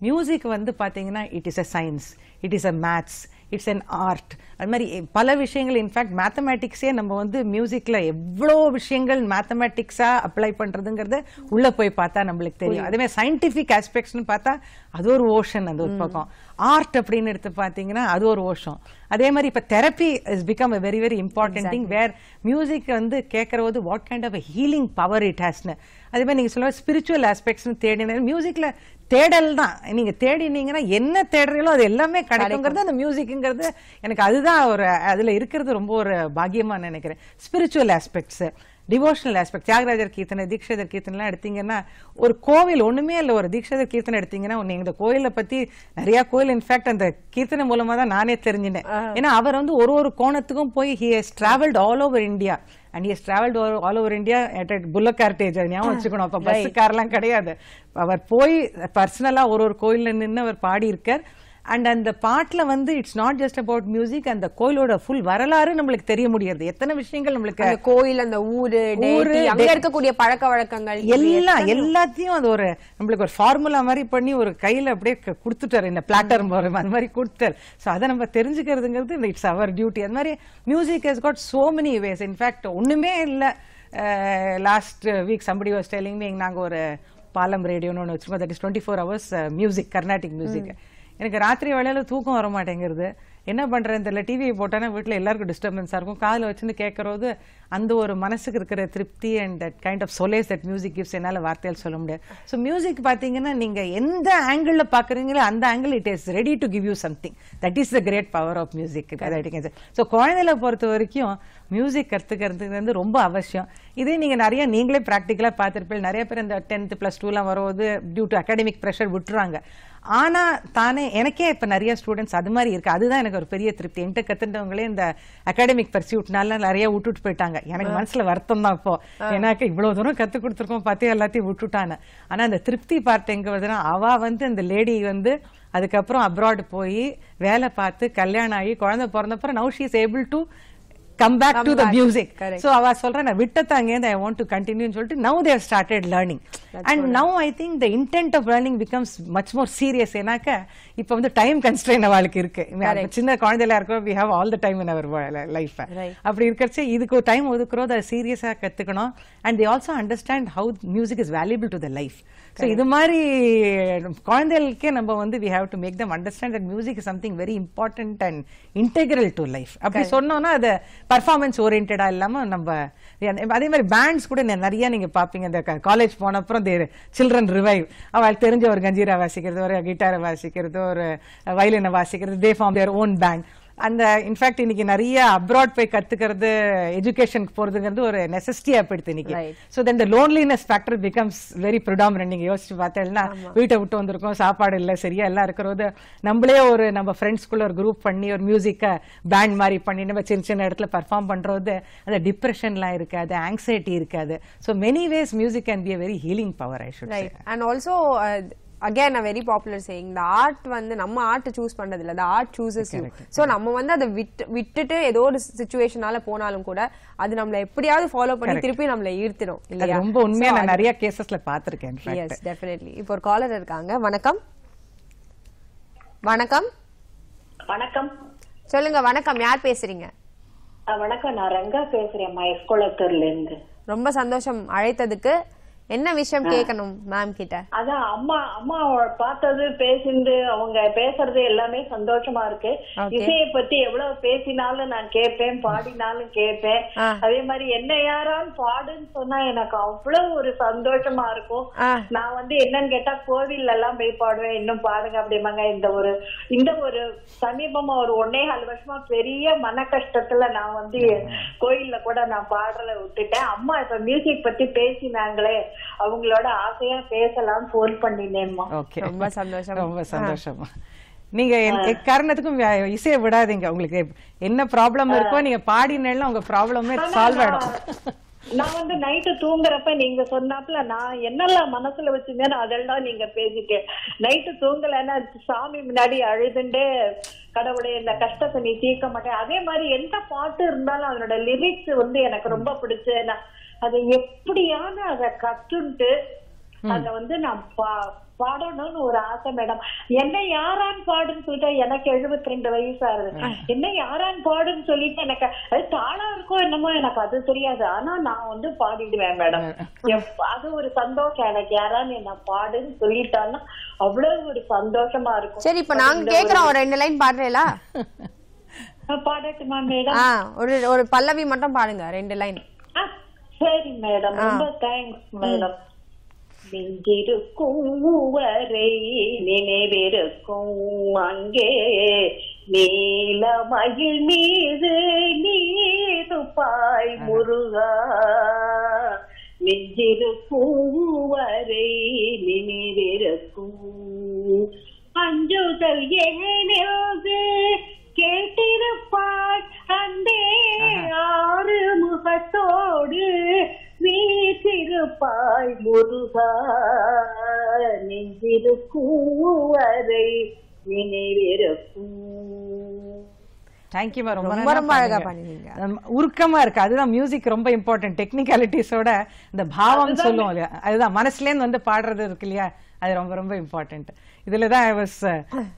மியூசிக் வந்து பாத்தீங்கன்னா it is a science, it is a maths, it's an art. அது மாதிரி பல விஷயங்கள். இன்ஃபேக்ட் மேத்தமேட்டிக்ஸே நம்ம வந்து மியூசிக்ல எவ்வளோ விஷயங்கள் மேத்தமேட்டிக்ஸா அப்ளை பண்றதுங்கிறத உள்ள போய் பார்த்தா நம்மளுக்கு தெரியும். அதே மாதிரி சயின்டிபிக் ஆஸ்பெக்ட்ஸ்னு பார்த்தா அது ஒரு ஓஷன், அந்த ஒரு பக்கம். ஆர்ட் அப்படின்னு எடுத்து பார்த்தீங்கன்னா அது ஒரு ஓஷன். அதே மாதிரி இப்ப therapy is become a very very important thing where music வந்து கேட்கறது what kind of healing power it ஹேஸ்னு. அதே மாதிரி நீங்க சொல்ல ஸ்பிரிச்சுவல் ஆஸ்பெக்ட்ஸ்னு தேடின மியூசிக்ல தேடல் தான். நீங்க தேடினீங்கன்னா என்ன தேடுறீங்களோ அது எல்லாமே கிடைக்குங்கிறது அந்த மியூசிக்ங்கிறது. எனக்கு அதுதான் ஒரு அதுல இருக்கிறது ரொம்ப ஒரு பாக்கியமா நினைக்கிறேன். Spiritual aspects, devotional aspect, Thyagarajar கீர்த்தனை, தீக்ஷிதர் கீர்த்தனைலாம் எடுத்தீங்கன்னா ஒரு கோவில் ஒண்ணுமே இல்லை. ஒரு தீக்ஷிதர் கீர்த்தனை எடுத்தீங்கன்னா நீங்க இந்த கோயிலை பத்தி நிறைய கோயில் இன்ஃபேக்ட் அந்த கீர்த்தனை மூலமா தான் நானே தெரிஞ்சினேன். ஏன்னா அவர் வந்து ஒரு கோணத்துக்கும் போய் he has travelled all over India and he has travelled all over India at a bullock carriage. ஞாபகம் வச்சுக்கணும். அப்ப பஸ் கார்லாம் கிடையாது. அவர் போய் பர்சனலா ஒரு கோயில்ல நின்று அவர் பாடி இருக்கார். அண்ட் அந்த பாட்டுல வந்து it's not just about music. அந்த கோயிலோட ஃபுல் வரலாறு நம்மளுக்கு தெரிய முடியாது. எத்தனை விஷயங்கள் நம்மளுக்கு கோயில், அந்த ஊரு, அங்க இருக்கக்கூடிய பழக்க வழக்கங்கள் எல்லாத்தையும் அது ஒரு நம்மளுக்கு ஒரு ஃபார்முலா மாதிரி பண்ணி ஒரு கையில அப்படியே கொடுத்துட்டாரு. இந்த பிளாட்டர் அந்த மாதிரி கொடுத்தாரு. ஸோ அதை நம்ம தெரிஞ்சுக்கிறதுங்கிறது இட்ஸ் அவர் டியூட்டி. அது மாதிரி music has got so many ways. In fact ஒண்ணுமே இல்லை. Last week somebody was telling me நாங்க ஒரு பாலம் ரேடியோன்னு ஒன்று வச்சிருக்கோம். That is 24 hours music, Carnatic music. எனக்கு ராத்திரி வேளையில தூக்கம் வர மாட்டேங்கிறது. என்ன பண்றேன்னு தெரியல. டிவியை போட்டானா வீட்டுல எல்லாருக்கும் டிஸ்டர்பன்ஸா இருக்கும். காதில் வச்சுன்னு கேட்கறது அந்த ஒரு மனசுக்கு இருக்கிற திருப்தி and that kind of solace that music gives என்னால வார்த்தையால் சொல்ல முடியாது. ஸோ மியூசிக் பாத்தீங்கன்னா நீங்க எந்த ஆங்கிள் பாக்குறீங்களோ அந்த angle it is ready to give you something. That is the great power of music. So குழந்தைகளை பொறுத்த வரைக்கும் மியூசிக் கத்துக்கிறது வந்து ரொம்ப அவசியம். இதே நீங்க நிறைய நீங்களே பிராக்டிக்கலா பார்த்திருப்பீங்க. நிறைய பேர் இந்த 10th +2 வரும்போது டியூ டு அகாடமிக் ப்ரெஷர் விட்டுறாங்க. ஆனா தானே எனக்கே இப்ப நிறைய ஸ்டூடெண்ட்ஸ் அது மாதிரி இருக்கு. அதுதான் எனக்கு ஒரு பெரிய திருப்தி. என்கிட்ட கத்துட்டவங்களே இந்த அகாடமிக் பர்சியூட்னால நிறைய விட்டுட்டு போயிட்டாங்க. எனக்கு மனசுல வருத்தம் தான் இப்போ. எனக்கு இவ்வளவு தூரம் கத்து கொடுத்துருக்கோம், பார்த்தே எல்லாத்தையும் விட்டுட்டானு. ஆனா அந்த திருப்தி பார்ட் எங்க வருதுன்னா, அவ வந்து அந்த லேடி வந்து அதுக்கப்புறம் அப்ராட் போய் வேலை பார்த்து கல்யாணம் ஆகி குழந்தை பிறந்தப்பறம் now she is able to come back to the music. So அவ சொல்றா நான் விட்டதாங்க, I want to continue ன்னு சொல்லிட்டு now they have started learning. And now I think the intent of learning becomes much more serious. ஏனாக்க இப்ப வந்து time constraint அவளுக்கு இருக்கு. சின்ன குழந்தையில இருக்கிறோம், we have all the time in our life. அப்படி இருக்கிறச்சு இதுக்கு டைம் ஒதுக்குறோம், அதை சீரியஸா கத்துக்கணும். And they also understand how music is valuable to the life. So இது மாதிரி குழந்தைகளுக்கே நம்ம வந்து we have to make them understand that music is something very important and integral to life. அப்படி சொன்னோம்னா அது பர்ஃபார்மன்ஸ் ஓரியன்டா இல்லாம நம்ம அதே மாதிரி பேண்ட்ஸ் கூட நிறைய நீங்க பாப்பீங்க. இந்த காலேஜ் போன அப்புறம் சில்ட்ரன் ரிவைவ், அவளுக்கு தெரிஞ்ச ஒரு கஞ்சீரா வாசிக்கிறது, ஒரு கிட்டாரை வாசிக்கிறது, ஒரு வயலினை வாசிக்கிறது, they form their own band. அந்த இன்ஃபேக்ட் இன்னைக்கு நிறைய அப்ராட் போய் கத்துக்கிறது, எஜுகேஷனுக்கு போறதுங்கிறது ஒரு நெசசிட்டியா போயிடுது இன்னைக்கு. So then the loneliness factor becomes very predominant. நீங்க யோசிச்சு பார்த்தேன்னா வீட்டை விட்டு வந்திருக்கோம், சாப்பாடு இல்லை, சரியா எல்லாம் இருக்கிறது, நம்மளே ஒரு நம்ம ஃப்ரெண்ட்ஸ்குள்ள ஒரு குரூப் பண்ணி ஒரு மியூசிக்கை பேண்ட் மாதிரி பண்ணி நம்ம சின்ன சின்ன இடத்துல பர்ஃபார்ம் பண்றது, அந்த டிப்ரெஷன்லாம் இருக்காது, ஆங்ஸைட்டி இருக்காது. So many ways music can be a very healing power, I should say. And also again a very popular saying, the art வந்து நம்ம ஆர்ட் சூஸ் பண்றது இல்ல, the art chooses you. So நம்ம வந்து அதை விட்டுட்டு ஏதோ ஒரு சிச்சுவேஷனால போனாலும் கூட அது நம்மள எப்படியாவது ஃபாலோ பண்ணி திருப்பி நம்மள ஈர்த்திடும் இல்லையா? ரொம்ப உண்மையா நான் நிறைய கேसेसல பாத்துர்க்கேன். Yes, definitely. இப்போ ஒரு காலர் இருக்காங்க. வணக்கம். வணக்கம். வணக்கம். சொல்லுங்க. வணக்கம். யார் பேசுறீங்க? வணக்கம், நான் ரங்கா பேசுறேன் எஸ்கோலத்தூர்ல இருந்து. ரொம்ப சந்தோஷம் அழைத்ததுக்கு. என்ன விஷயம் கேட்கணும் மேம் கிட்ட? அதான் அம்மா பார்த்தது பேசிந்து அவங்க பேசுறது எல்லாமே சந்தோஷமா இருக்கு. இசையை பத்தி எவ்வளவு பேசினாலும் நான் கேட்பேன், பாடினாலும் கேட்பேன். அதே மாதிரி என்ன யாரான்னு பாடுன்னு சொன்னா எனக்கு அவ்வளவு ஒரு சந்தோஷமா இருக்கும். நான் வந்து என்னன்னு கேட்டா கோவில் எல்லாம் போய் பாடுவேன், இன்னும் பாடுங்க அப்படிமாங்க. இந்த ஒரு சமீபமா ஒரு 1.5 வருஷமா பெரிய மன கஷ்டத்துல நான் வந்து கோயில்ல கூட நான் பாடுறத விட்டுட்டேன். அம்மா இப்ப மியூசிக் பத்தி பேசினாங்களே, அவங்களோட ஆசையா பேசலாம் போன் பண்ணினேன்மா. ரொம்ப சந்தோஷம். ரொம்ப சந்தோஷம். நீங்க காரணத்துக்கும் இசையை விடாதீங்க. உங்களுக்கு என்ன ப்ராப்ளம் இருக்கோ நீங்க பாடினா உங்க ப்ராப்ளமே சால்வ் ஆயிடும். நான் வந்து நைட்டு தூங்குறப்ப நீங்க சொன்னாப்புல நான் என்னெல்லாம் மனசுல வச்சிருந்தேன்னு அதெல்லாம் நீங்க பேசிட்டேன். நைட்டு தூங்கலைன்னா சாமி முன்னாடி அழுதுண்டே கடவுளே இந்த கஷ்டத்தை நீ தீர்க்க மாட்டேன். அதே மாதிரி எந்த பாட்டு இருந்தாலும் அதனோட லிரிக்ஸ் வந்து எனக்கு ரொம்ப பிடிச்சு அதை எப்படியாவது அதை கத்துன்ட்டு அத வந்து நான் பாடணும்னு ஒரு ஆசை மேடம். என்ன யாரான் பாடுன்னு சொல்லிட்டு எனக்கு 72 வயசு ஆகுது. என்ன யாரான் பாடுன்னு சொல்லிட்டு எனக்கு அது தாளா இருக்கோ என்னமோ எனக்கு அது தெரியாது. ஆனா நான் வந்து பாடிடுவேன் மேடம். அது ஒரு சந்தோஷம் எனக்கு. யாரான்னு என்ன பாடுன்னு சொல்லிட்டான்னா அவ்வளவு ஒரு சந்தோஷமா இருக்கும். சரி, இப்ப நாங்க கேக்குறோம், ஒரு 2 லைன் பாடுறீங்களா? பாடட்டுமா மேடம்? ஒரு பல்லவி மட்டும் பாடுங்க, 2 லைன். சரி மேடம், ரொம்ப தேங்க்ஸ் மேடம். நெஞ்சிருக்கும் வரை நினைவிருக்கும் அங்கே நீலமயில் மீது நீருப்பாய் முருகா. நெஞ்சிருக்கும் வரை நினைவிருக்கும் அஞ்சுதல் ஏனென்று கேட்டிருப்பாய் அந்தே ஆறு முகத்தோடு வீற்றிருப்பாய் முருகா. நெஞ்சிருக்கும் வரை நினைவிருக்கும். தேங்க்யூமா, ரொம்ப ரொம்ப அழகா பண்ணீங்க. உருக்கமா இருக்கு. அதுதான் மியூசிக் ரொம்ப இம்பார்ட்டன்ட். டெக்னிக்காலிட்டிஸோட இந்த பாவம் சொல்லுவோம் இல்லையா, அதுதான் மனசுல இருந்து வந்து பாடுறது இருக்கு இல்லையா, அது ரொம்ப ரொம்ப இம்பார்ட்டன்ட். இதுலதான்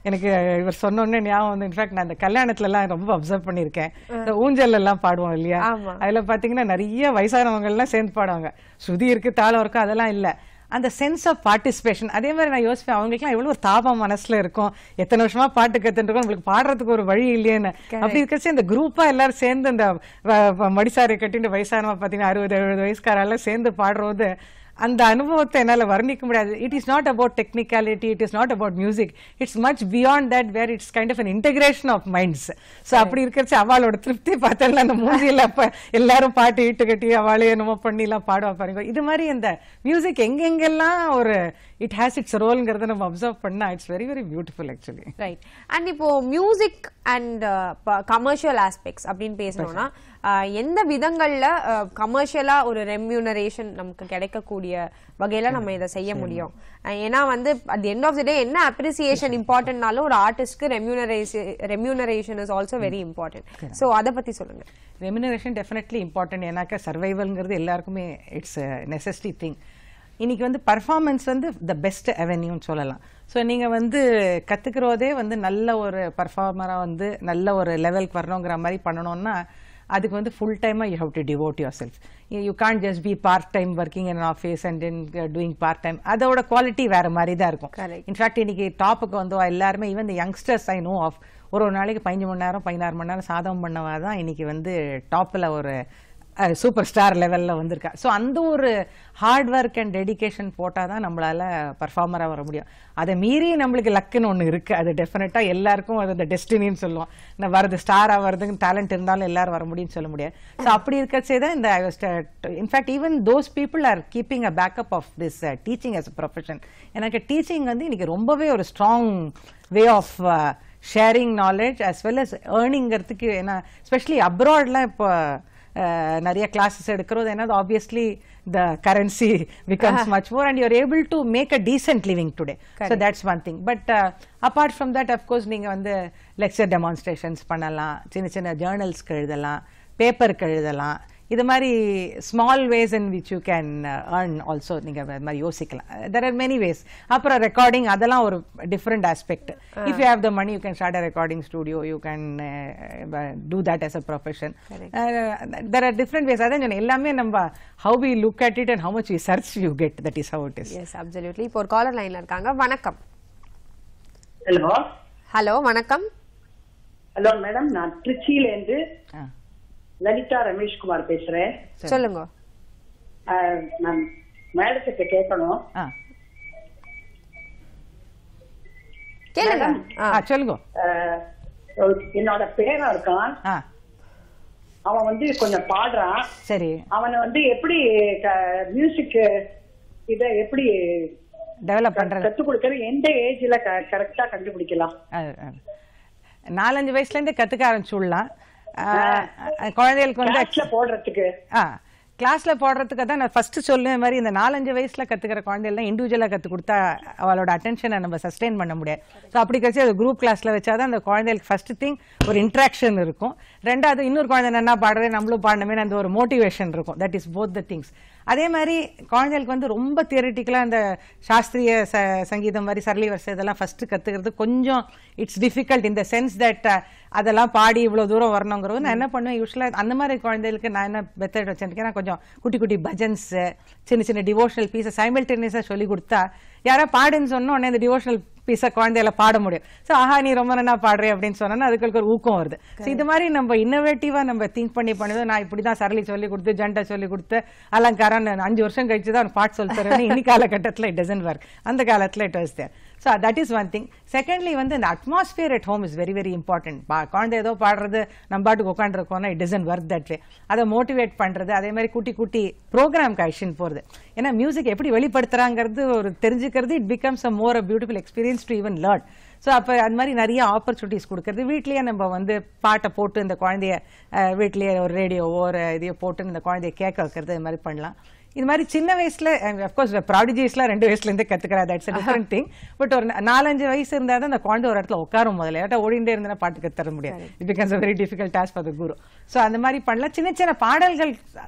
எனக்கு இவர் சொன்னோன்னே ஞாபகம் வந்து, இன்ஃபேக்ட் நான் இந்த கல்யாணத்துல எல்லாம் ரொம்ப அப்சர்வ் பண்ணிருக்கேன். இந்த ஊஞ்சல் எல்லாம் பாடுவோம் இல்லையா, அதுல பாத்தீங்கன்னா நிறைய வயசானவங்க எல்லாம் சேர்ந்து பாடுவாங்க. ஸ்ருதி இருக்கு, தாளம் இருக்கு, அதெல்லாம் இல்ல, அந்த சென்ஸ் ஆஃப் பார்ட்டிசிபேஷன். அதே மாதிரி நான் யோசிப்பேன், அவங்களுக்குலாம் எவ்வளவு ஒரு தாபம் மனசுல இருக்கும், எத்தனை வருஷமா பாட்டு கத்துட்டு உங்களுக்கு பாடுறதுக்கு ஒரு வழி இல்லையேன்னு. அப்படி இருக்கச்சு இந்த குரூப்பா எல்லாரும் சேர்ந்து இந்த மடிசாரை கட்டிட்டு வயசானவா பாத்தீங்கன்னா 60-70 வயசுக்காரெல்லாம் சேர்ந்து பாடுறது, அந்த அனுபவத்தை என்னால வர்ணிக்க முடியாது. It is not about technicality, it is not about music, it's much beyond that, where it's kind of an integration of minds. So அப்படி இருக்கிறச்சு அவளோட திருப்தி பார்த்தேன்னா அந்த மூஞ்சியில் அப்ப எல்லாரும் பாட்டு இட்டு கட்டி அவளே என்னமோ பண்ணிலாம் பாடுவா பாருங்க. இது மாதிரி இந்த மியூசிக் எங்கெங்கெல்லாம் ஒரு இட் ஹேஸ் இட்ஸ் ரோல்ங்கிறத நம்ம அப்சர்வ் பண்ணா it's very very beautiful actually. Right. And இப்போ மியூசிக் அண்ட் கமர்ஷியல் ஆஸ்பெக்ட்ஸ் அப்படின்னு பேசணும்னா எந்த விதங்கள்ல கமர்ஷியலா ஒரு ரெம்யூனரேஷன் நமக்கு கிடைக்கக்கூடிய வகையில நம்ம இதை செய்ய முடியும்? ஏன்னா வந்து at the end of the day என்ன அப்ரிசியேஷன் இம்பார்ட்டன்ட்னாலும் ஒரு ஆர்டிஸ்ட்க்கு remuneration is also very important. So அதை பத்தி சொல்லுங்க. Remuneration definitely important. ஏன்னாக்கா சர்வைவல்ங்கிறது எல்லாருக்குமே இட்ஸ் நெசசிட்டி திங். இன்னைக்கு வந்து பர்ஃபார்மன்ஸ் வந்து த பெஸ்ட் அவென்யூன்னு சொல்லலாம். ஸோ நீங்கள் வந்து கற்றுக்கிறதே வந்து நல்ல ஒரு பர்ஃபார்மராக வந்து நல்ல ஒரு லெவலுக்கு வரணுங்கிற மாதிரி பண்ணணும்னா அதுக்கு வந்து ஃபுல் டைமாக you have to devote yourself. You can't just be part time working in office and then doing part time. அதோட குவாலிட்டி வேறு மாதிரி தான் இருக்கும். இன்ஃபேக்ட் இன்னைக்கு டாப்புக்கு வந்து எல்லாருமே even the youngsters I know of ஒரு நாளைக்கு 15 மணி நேரம் 16 மணி நேரம் சாதம் பண்ணவா தான் இன்னைக்கு வந்து டாப்பில் ஒரு சூப்பர் ஸ்டார் லெவலில் வந்திருக்கா. ஸோ அந்த ஒரு ஹார்ட் ஒர்க் அண்ட் டெடிக்கேஷன் போட்டால் தான் நம்மளால் பர்ஃபார்மராக வர முடியும். அதை மீறி நம்மளுக்கு லக்குன்னு ஒன்று இருக்குது, அது டெஃபினட்டாக எல்லாருக்கும் அது அந்த டெஸ்டினின்னு சொல்லுவோம். நான் வருது ஸ்டாராக வருதுன்னு டேலண்ட் இருந்தாலும் எல்லாரும் வர முடியும்னு சொல்ல முடியாது. ஸோ அப்படி இருக்கச்சே தான் இந்த in fact even those people are keeping a backup of this teaching as a profession. எனக்கு டீச்சிங் வந்து இன்னைக்கு ரொம்பவே ஒரு strong way of sharing knowledge as well as ஏர்னிங்கிறதுக்கு. ஏன்னா ஸ்பெஷலி அப்ராட்லாம் இப்போ நிறைய கிளாஸஸ் எடுக்கிறது என்னது obviously the currency becomes much more and you are able to make a decent living today. So that's one thing. But apart from that, of course நீங்க வந்து lecture demonstrations பண்ணலாம், சின்ன சின்ன ஜர்னல்ஸ்க்கு எழுதலாம், பேப்பருக்கு எழுதலாம். இது மாதிரி small ways in which you can earn also நீங்கள் மாதிரி யோசிக்கலாம். There are many ways. அப்புறம் ரெக்கார்டிங் அதெல்லாம் ஒரு different aspect. If you have the money you can start a recording studio, you can do that as a profession. There are different ways. அதான் சொன்னேன், எல்லாமே நம்ம how we look at it and how much we search you get, that is how it is. Yes, absolutely. இப்போ ஒரு collar லைன்ல இருக்காங்க. வணக்கம். Hello. Hello, வணக்கம். ஹலோ மேடம், நான் திருச்சியில இருந்து லலிதா ரமேஷ்குமார் பேசுறேன். சொல்லுங்க. நான் மேடத்துக்கு கேட்கணும். கேளுங்க. சொல்லுங்க. என்னோட பேரன் இருக்கான், அவன் வந்து கொஞ்சம் பாடுறான். சரி. அவனை வந்து எப்படி மியூசிக் இத எப்படி டெவலப் பண்றது, கத்து கொடுக்கறது, எந்த ஏஜ்ல கரெக்டா கண்டுபிடிக்கலாம்? 4-5 வயசுல இருந்து கத்துக்க ஆரம்பிச்சுடலாம். குழந்தைகளுக்கு வந்து போடுறதுக்கு கிளாஸ்ல போடுறதுக்கு தான் நான் ஃபர்ஸ்ட் சொல்லுற மாதிரி இந்த 4-5 வயசுல கத்துக்கிற குழந்தைகள் இண்டிவிஜுவலா கத்து கொடுத்தா அவளோட அட்டென்ஷனை நம்ம சஸ்டெயின் பண்ண முடியாது. ஸோ அப்படி கழிச்சு அது குரூப் கிளாஸ்ல வச்சாதான் அந்த குழந்தைகளுக்கு ஃபர்ஸ்ட் திங் ஒரு இன்ட்ராக்ஷன் இருக்கும். ரெண்டாவது இன்னொரு குழந்தை என்ன பாடுறது நம்மளும் பாடணுமே அந்த ஒரு மோட்டிவேஷன் இருக்கும். That is both the things. அதே மாதிரி குழந்தைகளுக்கு ரொம்ப தியரிட்டிக்கலா அந்த சாஸ்திரிய சங்கீதம் மாதிரி சரளி வரிசை இதெல்லாம் ஃபர்ஸ்ட் கத்துக்கிறது கொஞ்சம் it's difficult in the sense that அதெல்லாம் பாடி இவ்வளவு தூரம் வரணுங்கிறது. நான் என்ன பண்ணுவேன் யூஸ்வலா அந்த மாதிரி குழந்தைகளுக்கு நான் என்ன மெத்தட் வச்சிருக்கேன், கொஞ்சம் குட்டி குட்டி பஜன்ஸ் சின்ன சின்ன டிவோஷனல் பீஸை சைமல்டேனியஸா சொல்லி கொடுத்தா யாரா பாடுன்னு சொன்ன உடனே இந்த டிவோஷனல் பீஸை குழந்தையில பாட முடியும். ஸோ ஆஹா நீ ரொம்ப நல்லா பாடுறே அப்படின்னு சொன்னா அதுக்கு ஒரு ஊக்கம் வருது. ஸோ இது மாதிரி நம்ம இன்னோவேட்டிவா நம்ம திங்க் பண்ணி பண்ணுவது. நான் இப்படிதான் சரளி சொல்லி கொடுத்து ஜண்டா சொல்லி கொடுத்து அலங்காரம் 5 வருஷம் கழிச்சு தான் பாட்டு சொல்லி தரேன். இன்னி காலகட்டத்தில் இட் டசன்ட் ஒர்க். அந்த காலத்தில் it was there. So that is one thing. Secondly இந்த atmosphere at home is very very important. குழந்தை ஏதோ பாடுறது நம்ம பாட்டுக்கு உட்காந்துருக்கோம்னா it doesn't work that way. அதை மோட்டிவேட் பண்றது, அதே மாதிரி குட்டி குட்டி ப்ரோக்ராம்க்கு அழிச்சுன்னு போறது. ஏன்னா மியூசிக் எப்படி வெளிப்படுத்துறாங்கிறது ஒரு தெரிஞ்சுக்கிறது it becomes a more a beautiful experience to even learn. So அப்போ அது மாதிரி நிறைய ஆப்பர்ச்சுனிட்டிஸ் கொடுக்கறது. வீட்லயே நம்ம பாட்டை போட்டு இந்த குழந்தைய வீட்லயே ஒரு ரேடியோவோ ஒரு இதையோ போட்டு இந்த குழந்தைய கேட்க வைக்கிறது இது மாதிரி பண்ணலாம். இது மாதிரி சின்ன வயசுல அஃப்கோர்ஸ் ப்ராடிஜிஸ்லாம் 2 வயசுல இருந்தே கத்துக்கிறா. That's a different thing. பட் ஒரு 4-5 வயசு இருந்தா தான் அந்த குழந்தை ஒரு இடத்துல உட்காரும். முதல்ல ஏட்டா ஓடிண்டே இருந்தா பாட்டு கத்துற முடியாது. It becomes a very difficult task for the guru. So அந்த மாதிரி பண்ணலாம். சின்ன சின்ன பாடல்கள்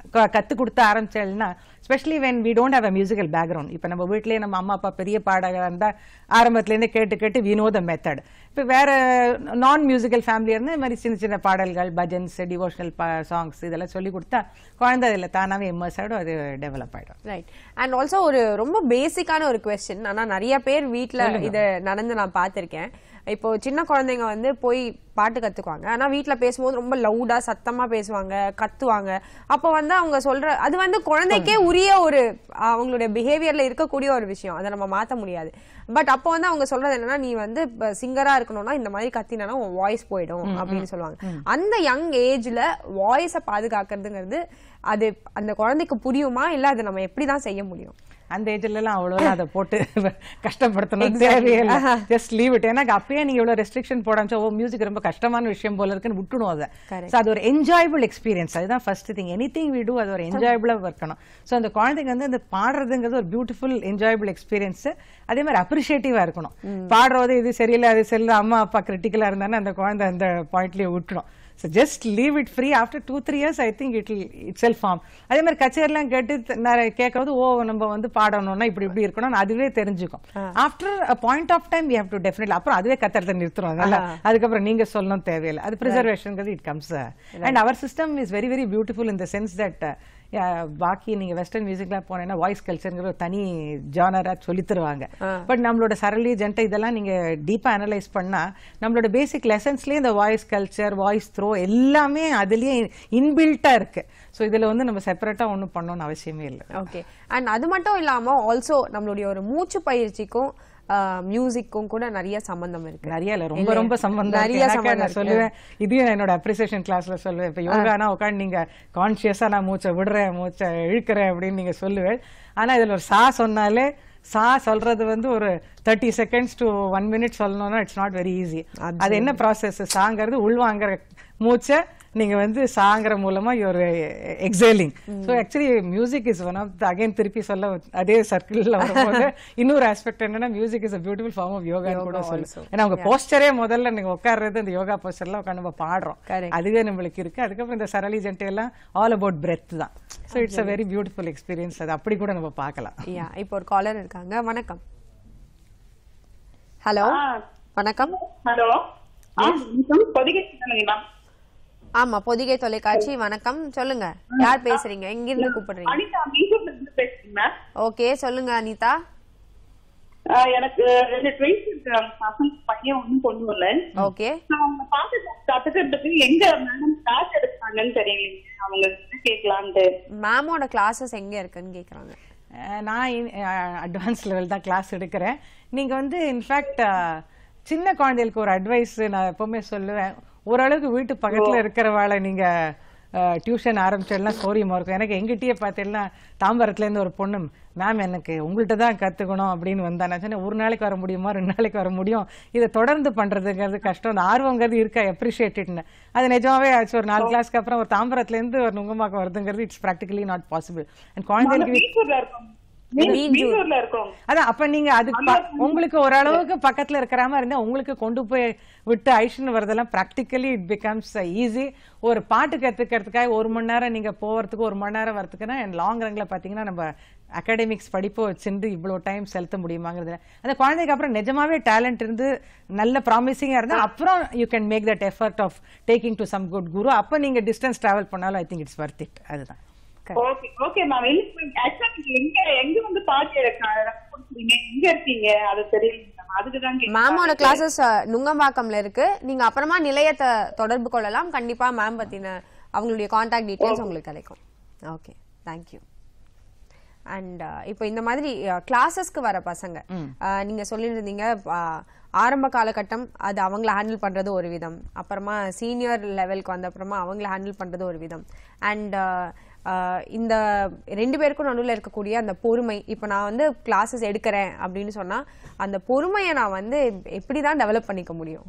கத்து கொடுத்த ஆரம்பிச்சேன்னா specially when we don't have a musical background. இப்போ நம்ம வீட்லயே நம்ம அம்மா அப்பா பெரிய பாடகராக இருந்தா ஆரம்பத்துலேருந்தே கேட்டு கேட்டு வி நோ த மெத்தட். இப்போ வேற நான் மியூசிக்கல் ஃபேமிலியா இருந்தால் இந்த மாதிரி சின்ன சின்ன பாடல்கள் பஜன்ஸ் டிவோஷனல் சாங்ஸ் இதெல்லாம் சொல்லி கொடுத்தா குழந்தை அதில் தானாவே இம்மர்ஸ் ஆகிடும், அது டெவலப் ஆகிடும். ரைட். அண்ட் ஆல்சோ ஒரு ரொம்ப பேசிக்கான ஒரு கொஸ்டின். ஆனால் நிறைய பேர் வீட்டில் இதை நடந்து நான் பார்த்துருக்கேன். இப்போ சின்ன குழந்தைங்க போய் பாட்டு கத்துக்குவாங்க. ஆனா வீட்டுல பேசும்போது ரொம்ப லவுடா சத்தமா பேசுவாங்க, கத்துவாங்க. அப்போ அவங்க சொல்ற அது குழந்தைக்கே உரிய ஒரு அவங்களுடைய பிஹேவியர்ல இருக்கக்கூடிய ஒரு விஷயம். அதை நம்ம மாத்த முடியாது. பட் அப்போ அவங்க சொல்றது என்னன்னா, நீ சிங்கரா இருக்கணும்னா இந்த மாதிரி கத்தினா உன் வாய்ஸ் போயிடும் அப்படின்னு சொல்லுவாங்க. அந்த யங் ஏஜ்ல வாய்ஸை பாதுகாக்கிறதுங்கிறது அது அந்த குழந்தைக்கு புரியுமா, இல்ல அதை நம்ம எப்படிதான் செய்ய முடியும்? அந்த ஏஜ்ல எல்லாம் அவ்வளவு அதை போட்டு கஷ்டப்படுத்தணும் தேவையில்லை. Just leave it. ஏன்னா அப்பயே நீங்க இவ்வளவு ரெஸ்ட்ரிக்ஷன் போடாமச்சா மியூசிக் ரொம்ப கஷ்டமான விஷயம் போல இருக்குன்னு விட்டுடும். அதை அது ஒரு என்ஜாயபிள் எக்ஸ்பீரியன்ஸ். அதுதான் first thing. Anything we do அது ஒரு என்ஜாயபிளா இருக்கணும். ஸோ அந்த குழந்தைங்க அந்த பாடுறதுங்கிறது ஒரு பியூட்டிஃபுல் என்ஜாயபிள் எக்ஸ்பீரியன்ஸ். அதே மாதிரி அப்ரிஷியேட்டிவா இருக்கணும். பாடுறது இது சரியில்லை அது சரியில்லை அம்மா அப்பா கிரிட்டிக்கலா இருந்தானே அந்த குழந்தை அந்த பாயிண்ட்லயே விட்டுடும். So just leave it free. After 2-3 years I think it will itself form. அதே மாதிரி கச்சேரிலாம் கேட்டு கேட்கறது நம்ம பாடணும்னா இப்படி இப்படி இருக்கணும் அதுவே தெரிஞ்சுக்கும். After a point of time we have to definitely அப்புறம் அதுவே கத்துறத நிறுத்துறோம். அதுக்கப்புறம் நீங்க சொல்லணும் தேவையில்லை. அது preservation it comes. And our system is very very beautiful in the sense that பாக்கி நீங்க வெஸ்டர்ன் மியூசிக்லாம் போனீங்கன்னா வாய்ஸ் கல்ச்சர்ங்கிற ஒரு தனி ஜானரா சொல்லி தருவாங்க. பட் நம்மளோட சரளி ஜென்டை இதெல்லாம் நீங்க டீப்பா அனலைஸ் பண்ணா நம்மளோட பேசிக் லெசன்ஸ்லயே இந்த வாய்ஸ் கல்ச்சர் வாய்ஸ் த்ரோ எல்லாமே அதுலயே இன்பில்ட்டா இருக்கு. ஸோ இதுல நம்ம செப்பரேட்டா ஒன்றும் பண்ணணும்னு அவசியமே இல்லை. ஓகே. அண்ட் அது மட்டும் இல்லாம ஆல்சோ நம்மளுடைய ஒரு மூச்சு பயிற்சிக்கும் மியூசிக்கும் கூட நிறைய சம்பந்தம் இருக்கு. நிறைய இல்ல ரொம்ப ரொம்ப சம்பந்தம் நான் சொல்லுவேன். இதையும் என்னோட அப்ரிசியேஷன் கிளாஸ்ல சொல்லுவேன். இப்ப யோகானா உட்காந்து நீங்க கான்சியஸா நான் மூச்சை விடுறேன் மூச்சை இழுக்கிறேன் அப்படின்னு நீங்க சொல்லுவேன். ஆனா இதுல ஒரு சா சொன்னாலே சா சொல்றது ஒரு 30 seconds to 1 minute சொல்லணும்னா இட்ஸ் நாட் வெரி ஈஸி. அது என்ன ப்ராசஸ்? சாங்கிறது உள்வாங்கிற மூச்சை நீங்க சாங்கிற மூலமா you're exhaling. So actually music is one of the again திருப்பி சொல்ல அதே சர்க்கிள்ல வரும்போது இன்னொரு ஆஸ்பெக்ட் என்னன்னா music is a beautiful form of yoga கூட சொல்லுவோம். ஏன்னா உங்க போஸ்டரே முதல்ல நீங்க உட்கார்றது அந்த யோகா போஸ்டர்லாம் உட்காந்து நம்ம பாடுறோம். அதுவே நம்மளுக்கு இருக்கு. அதுக்கப்புறம் இந்த சரளி ஜென்டை எல்லாம் ஆல் அபவுட் பிரெத் தான். So it's a very beautiful experience. அது அப்படி கூட நம்ம பார்க்கலாம். இப்போ ஒரு காலர் இருக்காங்க. வணக்கம். ஹலோ வணக்கம். ஹலோ ஆமா பொதிகை தொலைக்காட்சி. வணக்கம் சொல்லுங்க. யார் பேசுறீங்க? எங்க இருந்து கூப்பிடுறீங்க? ஓகே சொல்லுங்க அனிதா. எனக்கு 2 ட்ரெயின் பசங்க பையன் ஒன்னும் கொண்டு வரல. ஓகே. அவங்க பாட்டு கத்துக்கிறதுக்கு எங்க மேடம் கிளாஸ் எடுத்தாங்கன்னு தெரியல. அவங்க கேட்கலான்ட்டு. மேமோட கிளாஸஸ் எங்க இருக்குன்னு கேக்குறாங்க. நான் அட்வான்ஸ் லெவல் தான் கிளாஸ் எடுக்கிறேன். நீங்க இன்ஃபேக்ட் சின்ன குழந்தைகளுக்கு ஒரு அட்வைஸ் நான் எப்பவுமே சொல்லுவேன். ஓரளவுக்கு வீட்டு பக்கத்துல இருக்கிறவாளை நீங்க டியூஷன் ஆரம்பிச்செல்லாம் சௌரியமாக இருக்கும். எனக்கு எங்கிட்டயே பார்த்தீங்கன்னா தாம்பரத்துலேருந்து ஒரு பொண்ணு, மேம் எனக்கு உங்கள்கிட்ட தான் கற்றுக்கணும் அப்படின்னு வந்தா. நான் சொன்னேன், ஒரு நாளைக்கு வர முடியுமா, 2 நாளைக்கு வர முடியும், இதை தொடர்ந்து பண்ணுறதுங்கிறது கஷ்டம், அந்த ஆர்வங்கிறது இருக்கா, அப்ரிஷியேட்டட்னு. அது நிஜமாவே ஆச்சு. ஒரு 4 கிளாஸ்க்கு அப்புறம் ஒரு தாம்பரத்துலேருந்து ஒரு நுங்கம்பாக்கம் வருதுங்கிறது it's practically not possible. And குழந்தைகளுக்கு அதான் அப்ப நீங்க அதுக்கு உங்களுக்கு ஓரளவுக்கு பக்கத்துல இருக்கிற மாதிரி இருந்தா உங்களுக்கு கொண்டு போய் விட்டு ஐஷன் வரதெல்லாம் ப்ராக்டிக்கலி இட் பிகம்ஸ் ஈஸி. ஒரு பாட்டு கத்துக்கிறதுக்காக 1 மணி நேரம் நீங்க போறதுக்கு 1 மணி நேரம் வரதுக்குன்னா லாங் ரன்ல பாத்தீங்கன்னா நம்ம அகாடமிக்ஸ் படிப்பு வச்சுட்டு இவ்வளவு டைம் செலுத்த முடியுமாங்கிறது. அந்த குழந்தைக்கு அப்புறம் நிஜமாவே டேலண்ட் இருந்து நல்ல ப்ராமிசிங்கா இருந்தா அப்புறம் you can make that effort of taking to some good guru. அப்ப நீங்க டிஸ்டன்ஸ் டிராவல் பண்ணாலும் I think it's worth it. அதுதான். Okay okay ma'am. எங்க வந்து பாட்டு எங்க இருக்கீங்க அது தெரியல, அதுக்குதான் மேமோட கிளாஸஸ் நுங்கம்பாக்கம்ல இருக்கு. நீங்க அப்புறமா நிலையத்தை தொடர்பு கொள்ளலாம். கண்டிப்பா மேம் பத்தின அவங்களுடைய கான்டாக்ட் டீடைல்ஸ் உங்களுக்கு கிடைக்கும். Okay, thank you. அண்ட் இப்போ இந்த மாதிரி கிளாஸஸ்க்கு வர பசங்க நீங்க சொல்லிட்டு இருந்தீங்க, ஆரம்ப காலகட்டம் அது அவங்கள ஹேண்டில் பண்றது ஒரு விதம், அப்புறமா சீனியர் லெவலுக்கு வந்த அப்புறமா அவங்கள ஹேண்டில் பண்றது ஒரு விதம். அண்ட் இந்த 2 பேருக்கும் நடுவில் இருக்கக்கூடிய அந்த பொறுமை, இப்போ நான் வந்து கிளாஸஸ் எடுக்கிறேன் அப்படின்னு சொன்னா அந்த பொறுமையை நான் வந்து எப்படிதான் டெவலப் பண்ணிக்க முடியும்?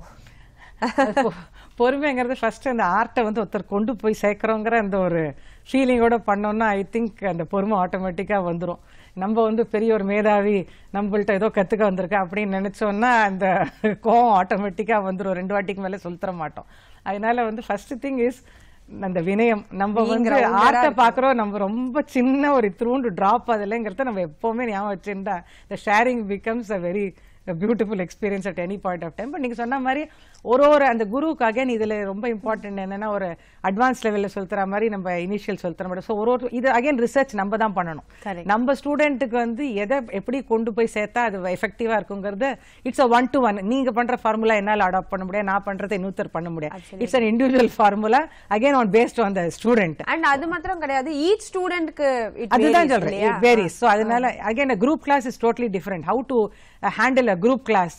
பொறுமைங்கிறது ஃபர்ஸ்ட் அந்த ஆர்ட்டை வந்து ஒருத்தர் கொண்டு போய் சேர்க்கிறோங்கிற அந்த ஒரு ஃபீலிங்கோட பண்ணோம்னா ஐ திங்க் அந்த பொறுமை ஆட்டோமேட்டிக்கா வந்துடும். நம்ம வந்து பெரிய ஒரு மேதாவி, நம்மள்ட்ட ஏதோ கத்துக்க வந்திருக்கா அப்படின்னு நினைச்சோம்னா அந்த கோவம் ஆட்டோமேட்டிக்கா வந்துடும். 2 வாட்டிக்கு மேல சொல்லித்தர மாட்டோம். அதனால வந்து ஃபர்ஸ்ட் திங் இஸ் அந்த வினயம். நம்ம வந்து ஆர்ட்டை பாக்குறோம், நம்ம ரொம்ப சின்ன ஒரு த்ரூண்டு டிராப் அதுலங்கிறத நம்ம எப்பவுமே ஞாபகம் வச்சிருந்தா the sharing becomes a very beautiful experience at any point of time. But நீங்க சொன்ன மாதிரி ஒரு அந்த குருவுக்கு அகைன் இதுல ரொம்ப இம்பார்ட்டன்ட் என்னன்னா ஒரு அட்வான்ஸ் லெவல்ல சொல்லுற மாதிரி நம்ம இனிஷியல் சொல்லுற மாதிரி. ஸோ ஒரு இது அகைன் ரிசர்ச் நம்ம தான் பண்ணணும். நம்ம ஸ்டூடெண்ட்டுக்கு வந்து எதை எப்படி கொண்டு போய் சேர்த்தா அது எஃபெக்டிவா இருக்குங்கிறது இட்ஸ் அ 1-to-1. நீங்க பண்ற ஃபார்முலா என்னால அடாப்ட் பண்ண முடியாது, நான் பண்றதை இன்னொருத்தர் பண்ண முடியாது. It's an individual formula again on based on the student. And அது மாத்திரம் கிடையாது, ஈச் ஸ்டூடெண்ட்க்கு அதுதான் சொல்றேன், இட் வேரிஸ். ஸோ அதனால again a group class is totally different. How to handle a group class.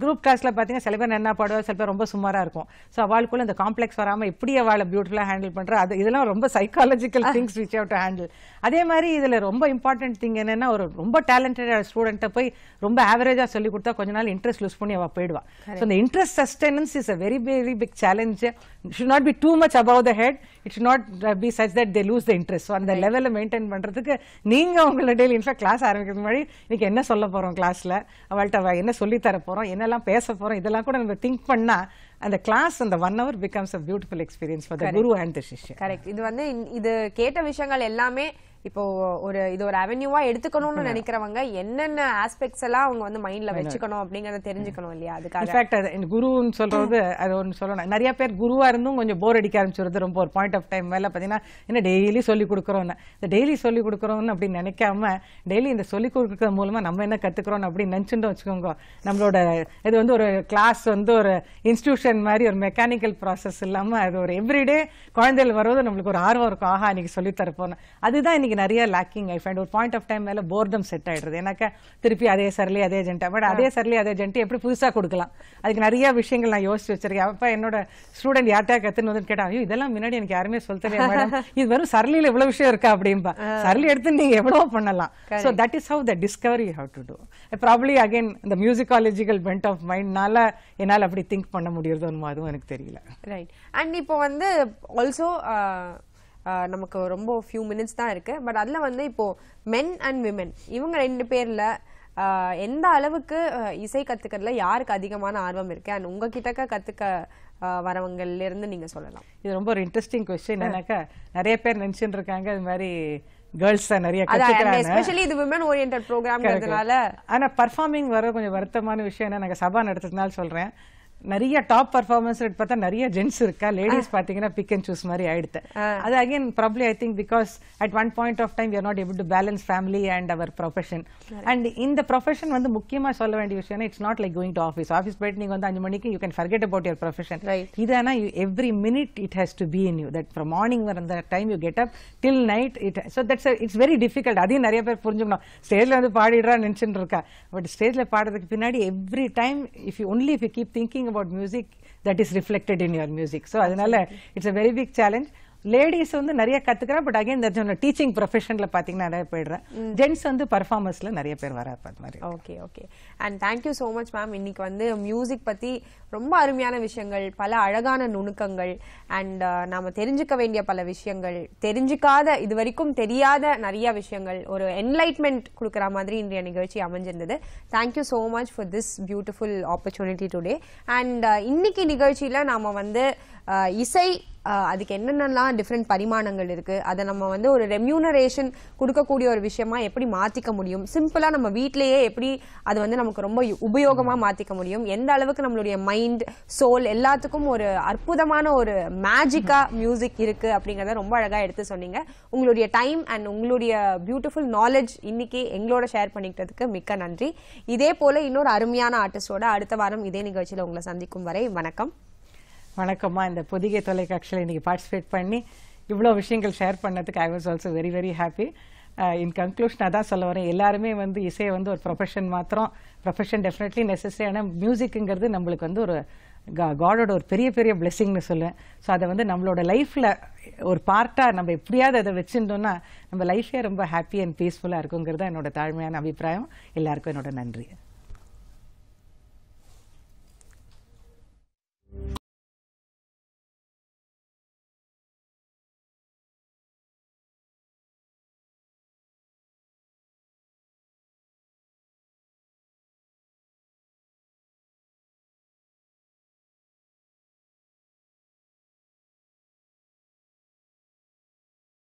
Group கிளாஸ்ல பாத்தீங்கன்னா சில பேர் என்ன பாடுவா, சில பேர் ரொம்ப சுமாரா இருக்கும். ஸோ அவளுக்குள்ள இந்த காம்ப்ளெக்ஸ் வராம எப்படி அவளை பியூட்டிஃபுல்லா ஹேண்டில் பண்ற, அது இதெல்லாம் ரொம்ப psychological things which have to handle. அதே மாதிரி இதுல ரொம்ப இம்பார்ட்டன்ட் திங் என்னன்னா ஒரு ரொம்ப டேலண்டட் ஸ்டூடெண்ட்டை போய் ரொம்ப ஆவரேஜா சொல்லி கொடுத்தா கொஞ்ச நாள் இன்ட்ரெஸ்ட் லூஸ் பண்ணி அவ போயிடுவா. ஸோ இந்த interest sustenance is a very very big challenge. It should not be too much above the head. It should not be such that they lose the interest. So அந்த லெவல்ல maintain பண்றதுக்கு நீங்க உங்களோட daily in fact class ஆரம்பிக்கிறது முன்னாடி இன்னைக்கு என்ன சொல்ல போறோம், கிளாஸ்ல அவள்கிட்ட என்ன சொல்லி தர போறோம், என்னெல்லாம் பேச போறோம், இதெல்லாம் கூட நம்ம திங்க் பண்ணா அந்த கிளாஸ் அந்த 1 hour becomes a beautiful experience for the guru and the shishya. Correct. இது வந்து இது கேட்ட விஷயங்கள் எல்லாமே இப்போ இது ஒரு அவென்யூவா எடுத்துக்கணும்னு நினைக்கிறவங்க என்னென்ன ஆஸ்பெக்ட்ஸ் எல்லாம் அவங்க வந்து மைண்ட்ல வச்சுக்கணும் அப்படிங்கறத தெரிஞ்சுக்கணும் இல்லையா? அதுக்காக இன்ஃபேக்ட் அது குருன்னு சொல்றது அது ஒன்னு சொல்லணும். நிறைய பேர் குருவா இருந்தும் கொஞ்சம் போர் அடிக்க ஆரம்பிச்சிருது. ரொம்ப ஒரு பாயிண்ட் ஆஃப் டைம் மேல பாத்தீங்கன்னா என்ன டெய்லி சொல்லி கொடுக்குறோம்னு, இந்த டெய்லி சொல்லி கொடுக்குறோம்னு அப்படின்னு நினைக்காம டெய்லி இந்த சொல்லி கொடுக்கறது மூலமா நம்ம என்ன கத்துக்கிறோம் அப்படின்னு நினைச்சுட்டு வச்சுக்கோங்க. நம்மளோட இது வந்து ஒரு கிளாஸ் வந்து ஒரு இன்ஸ்டிடியூஷன் மாதிரி ஒரு மெக்கானிக்கல் ப்ராசஸ் இல்லாம அது ஒரு எவ்ரிடே குழந்தைகள் வருவது நம்மளுக்கு ஒரு ஆர்வம் இருக்கும். ஆஹா இன்னைக்கு சொல்லி தரப்போம். அதுதான் இன்னைக்கு நிறைய லேக்கிங். ஐ ஃபைண்ட் ஒரு பாயிண்ட் ஆஃப் டைம் மேல போர்டம் செட் ஆயிடுறது. எனக்கு திருப்பி அதே சரளி அதே ஜென்டா, பட் அதே சரளி அதே ஜென்ட்டு எப்படி புதுசா கொடுக்கலாம், அதுக்கு நிறைய விஷயங்கள் நான் யோசிச்சு வச்சிருக்கேன். அப்ப என்னோட ஸ்டூடெண்ட் யார்ட்டா கத்துன்னு வந்து கேட்டா, ஐயோ இதெல்லாம் முன்னாடி எனக்கு யாருமே சொல்லித்தரே மேடம், இது வெறும் சரளியில இவ்வளவு விஷயம் இருக்கா அப்படின்பா. சரளி எடுத்து நீங்க எவ்வளவு பண்ணலாம். So that is how the discovery you have to do. Probably again the musicological bent of mind நால என்னால அப்படி திங்க் பண்ண முடியறதோ அதுவும் எனக்கு தெரியல. ரைட். அண்ட் இப்போ வந்து ஆல்சோ நமக்கு ரொம்ப ஃபியூ மினிட்ஸ் தான் இருக்கு. பட் அதுல வந்து இப்போ மென் அண்ட் விமென் இவங்க 2 பேர்ல எந்த அளவுக்கு இசை கத்துக்கிறதுல யாருக்கு அதிகமான ஆர்வம் இருக்கு அண்ட் உங்ககிட்ட கத்துக்க வரவங்கள்ல இருந்து நீங்க சொல்லலாம். இது ரொம்ப ஒரு இன்ட்ரெஸ்டிங் क्वेश्चन. என்னக்கா நிறைய பேர் நினைச்சிட்டு இருக்காங்க இது மாதிரி கேர்ள்ஸ் நிறைய கத்துக்கிறாங்க, எஸ்பெஷலி இது விமன் ஓரியன்டட் ப்ரோக்ராம்ங்கிறதுனால. ஆனா பர்ஃபார்மிங் வர கொஞ்சம் வருத்தமான விஷயம் என்ன, நாங்க சபா நடத்துறதுனால சொல்றேன், நிறைய டாப் பர்ஃபார்மன்ஸ் பார்த்தா நிறைய ஜென்ட்ஸ் இருக்கா, லேடிஸ் பாத்தீங்கன்னா பிக் அண்ட் சூஸ் மாதிரி ஆயிடுது. அது again probably I think because at one point of time we are not able to balance family and our profession. And இந்த ப்ரொஃபஷன் வந்து முக்கியமா சொல்ல வேண்டிய விஷயம், it's not like going to office போயிட்டு நீங்க வந்து 5 மணிக்கு you can forget about your profession. இது ஆனா every minute it has to be in you, that from morning அந்த time you get up till night it. So that's it's very difficult. அதையும் நிறைய பேர் புரிஞ்சுக்கணும். ஸ்டேஜ்ல வந்து பாடிடுறா நினைச்சுட்டு இருக்கா, பட் ஸ்டேஜ்ல பாடுறதுக்கு பின்னாடி every time if you keep thinking about music that is reflected in your music. So adanaala it's a very big challenge. Ladies வந்து நிறைய கத்துக்கிறேன், பட் அகைன் டீச்சிங் ப்ரொஃபஷன்ல பாத்தீங்கன்னா நிறைய போயிடுறேன். ஜென்ட்ஸ் வந்து பர்ஃபார்மன்ஸ்ல நிறைய பேர் வர மாதிரி. Okay okay. And thank you so much ma'am. இன்னைக்கு வந்து மியூசிக் பத்தி ரொம்ப அருமையான விஷயங்கள், பல அழகான நுணுக்கங்கள், அண்ட் நாம தெரிஞ்சுக்க வேண்டிய பல விஷயங்கள், தெரிஞ்சுக்காத இது வரைக்கும் தெரியாத நிறைய விஷயங்கள், ஒரு என்லைட்மெண்ட் கொடுக்குற மாதிரி இன்றைய நிகழ்ச்சி அமைஞ்சிருந்தது. Thank you so much for this beautiful opportunity today. And இன்னைக்கு நிகழ்ச்சியில நாம வந்து இசை அதுக்கு என்னென்னலாம் டிஃப்ரெண்ட் பரிமாணங்கள் இருக்கு, அதை நம்ம வந்து ஒரு ரெம்யூனரேஷன் கொடுக்கக்கூடிய ஒரு விஷயமா எப்படி மாத்திக்க முடியும், சிம்பிளா நம்ம வீட்டிலேயே எப்படி அது வந்து நமக்கு ரொம்ப உபயோகமா மாத்திக்க முடியும், எந்த அளவுக்கு நம்மளுடைய மைண்ட் சோல் எல்லாத்துக்கும் ஒரு அற்புதமான ஒரு மேஜிக்கா மியூசிக் இருக்கு அப்படிங்கறத ரொம்ப அழகா எடுத்து சொன்னீங்க. உங்களுடைய டைம் அண்ட் உங்களுடைய பியூட்டிஃபுல் நாலேஜ் இன்னைக்கு எங்களோட ஷேர் பண்ணிக்கிட்டதுக்கு மிக்க நன்றி. இதே போல இன்னொரு அருமையான ஆர்டிஸ்டோட அடுத்த வாரம் இதே நிகழ்ச்சியில உங்களை சந்திக்கும் வரை வணக்கம். வணக்கம்மா. இந்த பொதிகை தொலைக்காட்சியில் இன்னைக்கு பார்ட்டிசிபேட் பண்ணி இவ்வளோ விஷயங்கள் ஷேர் பண்ணதுக்கு I was also very very happy. In conclusion அதான் சொல்ல வரேன், எல்லாருமே வந்து இசையை வந்து ஒரு ப்ரொஃபஷன் மாத்திரம், ப்ரொஃபஷன் டெஃபினெட்லி நெசசரி. ஆனால் மியூசிக்குங்கிறது நம்மளுக்கு வந்து ஒரு காடோட ஒரு பெரிய பெரிய பிளெஸிங்னு சொல்லுவேன். ஸோ அதை வந்து நம்மளோட லைஃப்பில் ஒரு பார்ட்டாக நம்ம எப்படியாவது அதை வச்சுருந்தோம்னா நம்ம லைஃபே ரொம்ப ஹாப்பி அண்ட் பீஸ்ஃபுல்லாக இருக்குங்கிறது என்னோட தாழ்மையான அபிப்பிராயம். எல்லாருக்கும் என்னோட நன்றி.